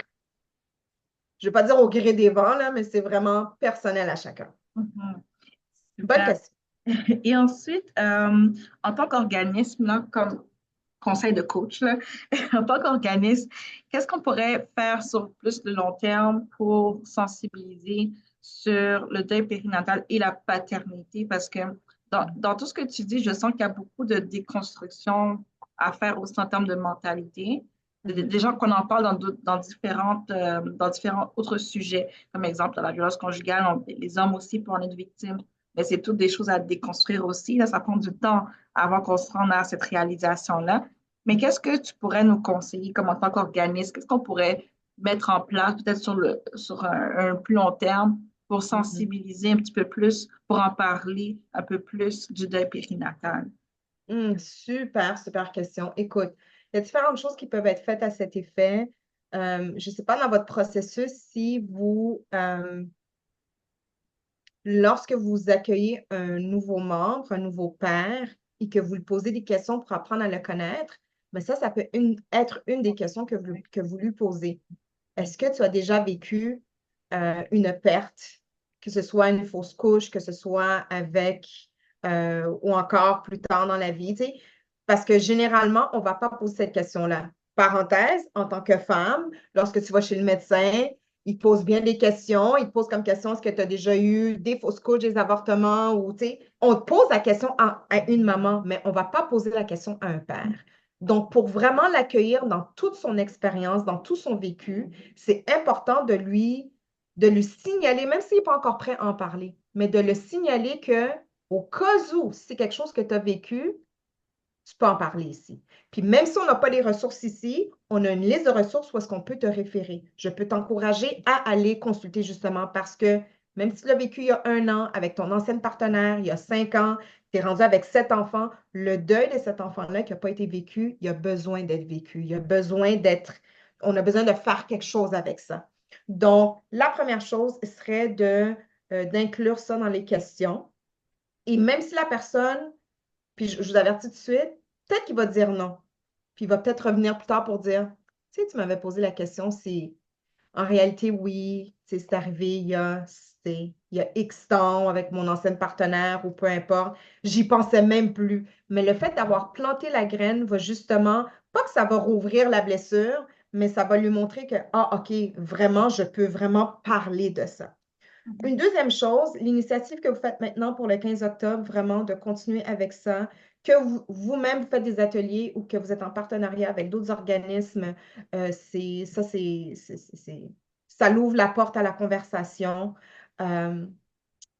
je ne vais pas dire au gré des vents, là, mais c'est vraiment personnel à chacun.
Mhm.
Bonne
Super.
question.
Et ensuite, en tant qu'organisme, là, comme conseil de coach, là, en tant qu'organisme, qu'est-ce qu'on pourrait faire sur plus le long terme pour sensibiliser sur le deuil périnatal et la paternité? Parce que dans tout ce que tu dis, je sens qu'il y a beaucoup de déconstruction à faire aussi en termes de mentalité.
Mhm.
Des gens qu'on en parle dans différents autres sujets, comme exemple la violence conjugale, les hommes aussi peuvent en être victimes, mais c'est toutes des choses à déconstruire aussi. Là, ça prend du temps avant qu'on se rende à cette réalisation-là. Mais qu'est-ce que tu pourrais nous conseiller comme en tant qu'organisme? Qu'est-ce qu'on pourrait mettre en place peut-être sur un plus long terme pour
Mhm.
sensibiliser un petit peu plus, pour en parler un peu plus du deuil périnatal?
Super, super question. Écoute, il y a différentes choses qui peuvent être faites à cet effet. Je ne sais pas dans votre processus si lorsque vous accueillez un nouveau membre, un nouveau père, et que vous lui posez des questions pour apprendre à le connaître, mais ça peut être une des questions que vous lui posez. Est-ce que tu as déjà vécu une perte, que ce soit une fausse couche, que ce soit avec ou encore plus tard dans la vie, tu sais? Parce que généralement, on ne va pas poser cette question-là. Parenthèse, en tant que femme, lorsque tu vas chez le médecin, il te pose bien des questions. Il te pose comme question, est-ce que tu as déjà eu des fausses couches, des avortements ou, tu sais, on te pose la question à une maman, mais on ne va pas poser la question à un père. Donc, pour vraiment l'accueillir dans toute son expérience, dans tout son vécu, c'est important de lui signaler, même s'il n'est pas encore prêt à en parler, mais de le signaler que, au cas où, si c'est quelque chose que tu as vécu, tu peux en parler ici. Puis même si on n'a pas les ressources ici, on a une liste de ressources où est-ce qu'on peut te référer. Je peux t'encourager à aller consulter justement parce que même si tu l'as vécu il y a 1 an avec ton ancienne partenaire, il y a 5 ans, tu es rendu avec 7 enfants, le deuil de cet enfant-là qui n'a pas été vécu, il a besoin d'être vécu. On a besoin de faire quelque chose avec ça. Donc, la première chose serait d'inclure ça dans les questions. Et même si la personne puis je vous avertis tout de suite, peut-être qu'il va dire non. Puis il va peut-être revenir plus tard pour dire, tu sais, tu m'avais posé la question, c'est en réalité, oui, c'est arrivé il y a X temps avec mon ancienne partenaire ou peu importe. J'y pensais même plus. Mais le fait d'avoir planté la graine va justement, pas que ça va rouvrir la blessure, mais ça va lui montrer que, ah, OK, vraiment, je peux vraiment parler de ça. Une deuxième chose, l'initiative que vous faites maintenant pour le 15 octobre, vraiment de continuer avec ça, que vous-même vous faites des ateliers ou que vous êtes en partenariat avec d'autres organismes, ça l'ouvre la porte à la conversation. Euh,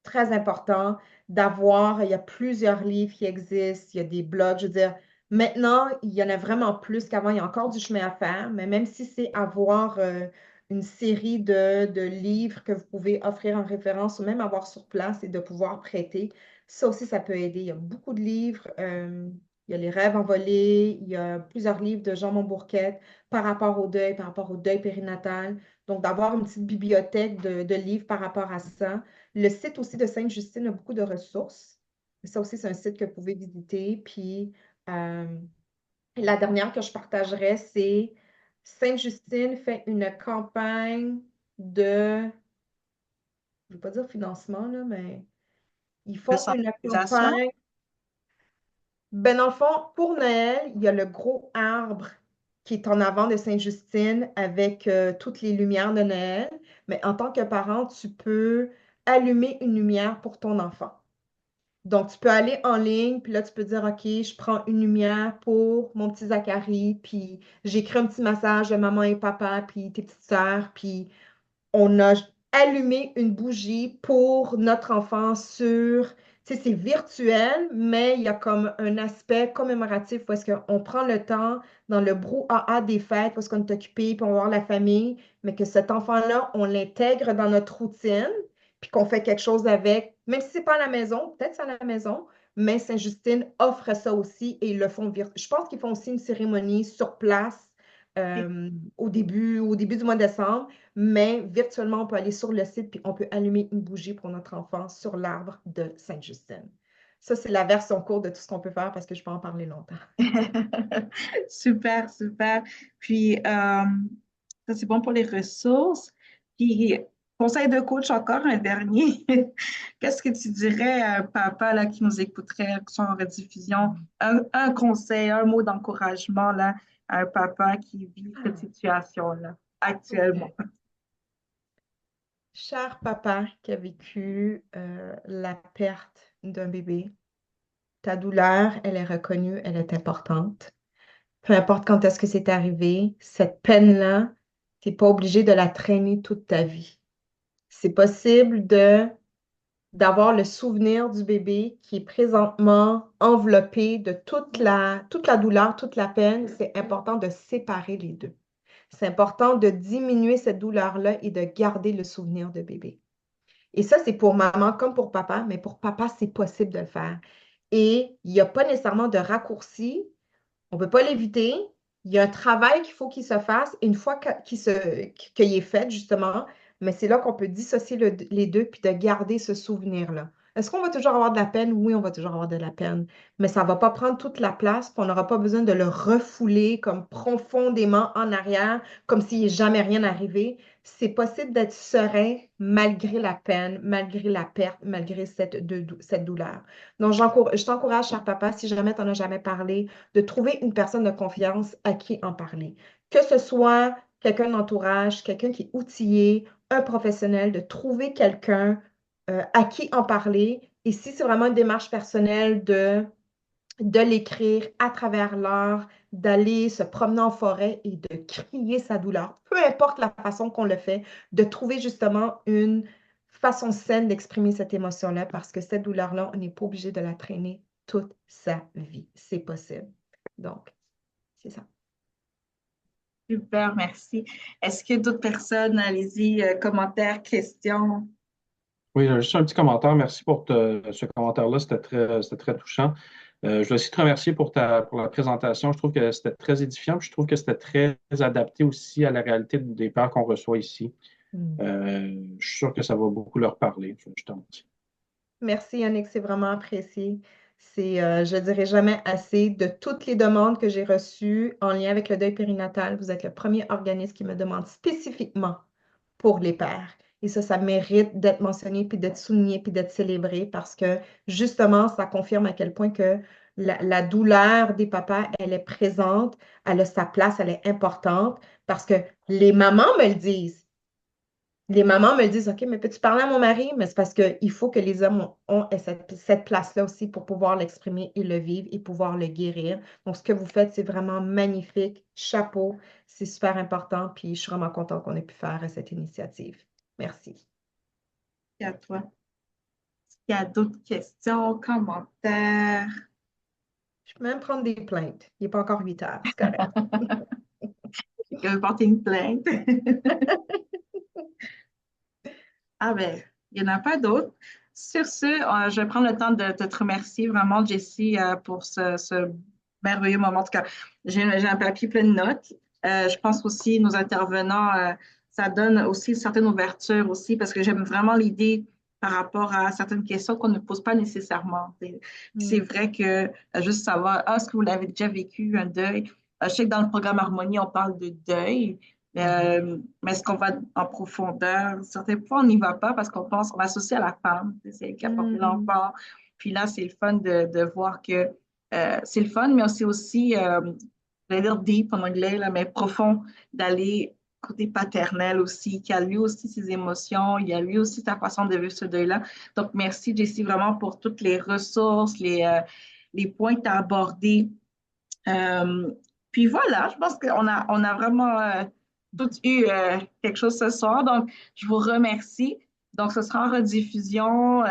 Très important il y a plusieurs livres qui existent, il y a des blogs, je veux dire, maintenant, il y en a vraiment plus qu'avant, il y a encore du chemin à faire, mais même si c'est avoir une série de livres que vous pouvez offrir en référence ou même avoir sur place et de pouvoir prêter, ça aussi, ça peut aider. Il y a beaucoup de livres, il y a Les rêves envolés, il y a plusieurs livres de Jean Monbourquette par rapport au deuil périnatal. Donc, d'avoir une petite bibliothèque de livres par rapport à ça. Le site aussi de Sainte-Justine a beaucoup de ressources. Ça aussi, c'est un site que vous pouvez visiter. Puis euh, la dernière que je partagerai, c'est Sainte-Justine fait une campagne je ne vais pas dire financement, là, mais ils
De
font une
sensibilisation?
campagne. Ben, dans le fond, pour Noël, il y a le gros arbre qui est en avant de Sainte-Justine avec toutes les lumières de Noël. Mais en tant que parent, tu peux allumer une lumière pour ton enfant. Donc, tu peux aller en ligne, puis là, tu peux dire, OK, je prends une lumière pour mon petit Zachary, puis j'écris un petit message de maman et papa, puis tes petites sœurs, puis on a allumé une bougie pour notre enfant tu sais, c'est virtuel, mais il y a comme un aspect commémoratif où est-ce qu'on prend le temps dans le brouhaha des fêtes, parce qu'on est occupé, puis on va voir la famille, mais que cet enfant-là, on l'intègre dans notre routine, puis qu'on fait quelque chose avec, même si c'est pas à la maison, peut-être c'est à la maison, mais Saint-Justine offre ça aussi et ils le font Je pense qu'ils font aussi une cérémonie sur place au début du mois de décembre. Mais virtuellement, on peut aller sur le site puis on peut allumer une bougie pour notre enfant sur l'arbre de Sainte-Justine. Ça, c'est la version courte de tout ce qu'on peut faire parce que je peux en parler longtemps.
Super, super. Puis, ça, c'est bon pour les ressources. Puis, Conseil de coach encore, un dernier. Qu'est-ce que tu dirais à un papa là, qui nous écouterait, qui sont en rediffusion? Un conseil, un mot d'encouragement là, à un papa qui vit cette situation-là actuellement.
OK. Cher papa qui a vécu la perte d'un bébé, ta douleur, elle est reconnue, elle est importante. Peu importe quand est-ce que c'est arrivé, cette peine-là, tu n'es pas obligé de la traîner toute ta vie. C'est possible d'avoir le souvenir du bébé qui est présentement enveloppé de toute la douleur, toute la peine. C'est important de séparer les deux. C'est important de diminuer cette douleur-là et de garder le souvenir de bébé. Et ça, c'est pour maman comme pour papa, mais pour papa, c'est possible de le faire. Et il n'y a pas nécessairement de raccourci. On ne peut pas l'éviter. Il y a un travail qu'il faut qu'il se fasse une fois qu'il est fait, justement. Mais c'est là qu'on peut dissocier les deux puis de garder ce souvenir-là. Est-ce qu'on va toujours avoir de la peine? Oui, on va toujours avoir de la peine. Mais ça ne va pas prendre toute la place, puis on n'aura pas besoin de le refouler comme profondément en arrière, comme s'il n'est jamais rien arrivé. C'est possible d'être serein malgré la peine, malgré la perte, malgré cette douleur. Donc, je t'encourage, cher papa, si jamais tu n'en as jamais parlé, de trouver une personne de confiance à qui en parler. Que ce soit quelqu'un d'entourage, quelqu'un qui est outillé, un professionnel, de trouver quelqu'un à qui en parler. Et si c'est vraiment une démarche personnelle de l'écrire à travers l'art, d'aller se promener en forêt et de crier sa douleur, peu importe la façon qu'on le fait, de trouver justement une façon saine d'exprimer cette émotion-là parce que cette douleur-là, on n'est pas obligé de la traîner toute sa vie. C'est possible. Donc, c'est ça.
Super, merci. Est-ce que d'autres personnes, allez-y, commentaires, questions?
Oui, juste un petit commentaire. Merci pour ce commentaire-là. C'était très touchant. Je veux aussi te remercier pour la présentation. Je trouve que c'était très édifiant. Puis je trouve que c'était très adapté aussi à la réalité des pères qu'on reçoit ici.
Mm.
Je suis sûr que ça va beaucoup leur parler. Je t'en remercie.
Merci Yannick, c'est vraiment apprécié. Je ne dirai jamais assez de toutes les demandes que j'ai reçues en lien avec le deuil périnatal. Vous êtes le premier organisme qui me demande spécifiquement pour les pères. Et ça mérite d'être mentionné, puis d'être souligné, puis d'être célébré parce que justement, ça confirme à quel point que la douleur des papas, elle est présente, elle a sa place, elle est importante parce que les mamans me le disent. Les mamans me disent, OK, mais peux-tu parler à mon mari? Mais c'est parce qu'il faut que les hommes ont cette place-là aussi pour pouvoir l'exprimer et le vivre et pouvoir le guérir. Donc, ce que vous faites, c'est vraiment magnifique. Chapeau, c'est super important. Puis, je suis vraiment contente qu'on ait pu faire cette initiative. Merci.
Et à toi. Est-ce qu'il y a d'autres questions, commentaires?
Je peux même prendre des plaintes. Il n'est pas encore 8 heures, c'est correct.
Quelqu'un veut porter une plainte? Ah ben, il n'y en a pas d'autres. Sur ce, je vais prendre le temps de te remercier vraiment, Jessie, pour ce merveilleux moment. En tout cas, j'ai un papier plein de notes. Je pense aussi nos intervenants, ça donne aussi une certaine ouverture aussi parce que j'aime vraiment l'idée par rapport à certaines questions qu'on ne pose pas nécessairement. C'est
Mm.
vrai que juste savoir, est-ce que vous l'avez déjà vécu, un deuil? Je sais que dans le programme Harmonie, on parle de deuil.
Mhm.
Mais est-ce qu'on va en profondeur? Certains fois, on n'y va pas parce qu'on pense, on associe à la femme, c'est elle qui a porté
Mm.
l'enfant. Puis là, c'est le fun de voir que c'est le fun, mais c'est aussi, je vais dire deep en anglais, là, mais profond, d'aller côté paternel aussi, qui a lui aussi ses émotions, il y a lui aussi sa façon de vivre ce deuil-là. Donc, merci, Jessie, vraiment pour toutes les ressources, les points que tu as abordés. Euh, puis voilà, je pense on a vraiment toutes eu quelque chose ce soir. Donc, je vous remercie. Donc, ce sera en rediffusion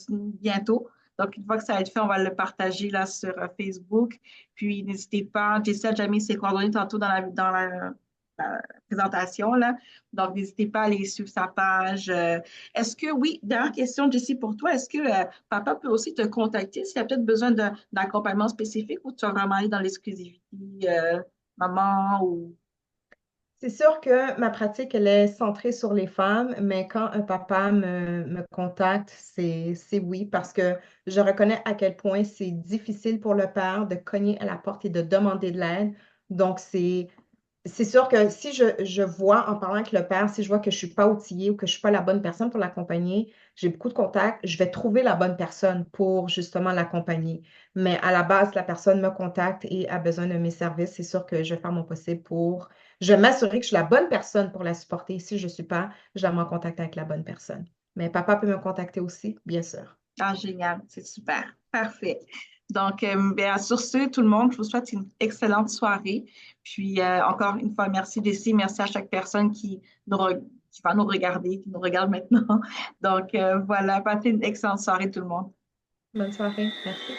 bientôt. Donc, une fois que ça va être fait, on va le partager là sur Facebook. Puis, n'hésitez pas, Jessie a déjà mis ses coordonnées tantôt la présentation là. Donc, n'hésitez pas à aller suivre sa page. Est-ce que, oui, dernière question, Jessie, pour toi, est-ce que papa peut aussi te contacter s'il y a peut-être besoin d'accompagnement spécifique ou tu vas vraiment aller dans l'exclusivité, maman ou...
C'est sûr que ma pratique, elle est centrée sur les femmes, mais quand un papa me contacte, c'est oui, parce que je reconnais à quel point c'est difficile pour le père de cogner à la porte et de demander de l'aide. Donc, c'est sûr que si je vois en parlant avec le père, si je vois que je ne suis pas outillée ou que je ne suis pas la bonne personne pour l'accompagner, j'ai beaucoup de contacts, je vais trouver la bonne personne pour justement l'accompagner. Mais à la base, la personne me contacte et a besoin de mes services. C'est sûr que je vais faire mon possible pour, je vais m'assurer que je suis la bonne personne pour la supporter. Si je ne suis pas, je la mets en contact avec la bonne personne. Mais papa peut me contacter aussi, bien sûr.
Ah, génial, c'est super. Parfait. Donc, bien, sur ce, tout le monde, je vous souhaite une excellente soirée. Puis, encore une fois, merci Jessie, merci à chaque personne qui va nous regarder, qui nous regarde maintenant. Donc, voilà, passez une excellente soirée, tout le monde.
Bonne soirée. Merci.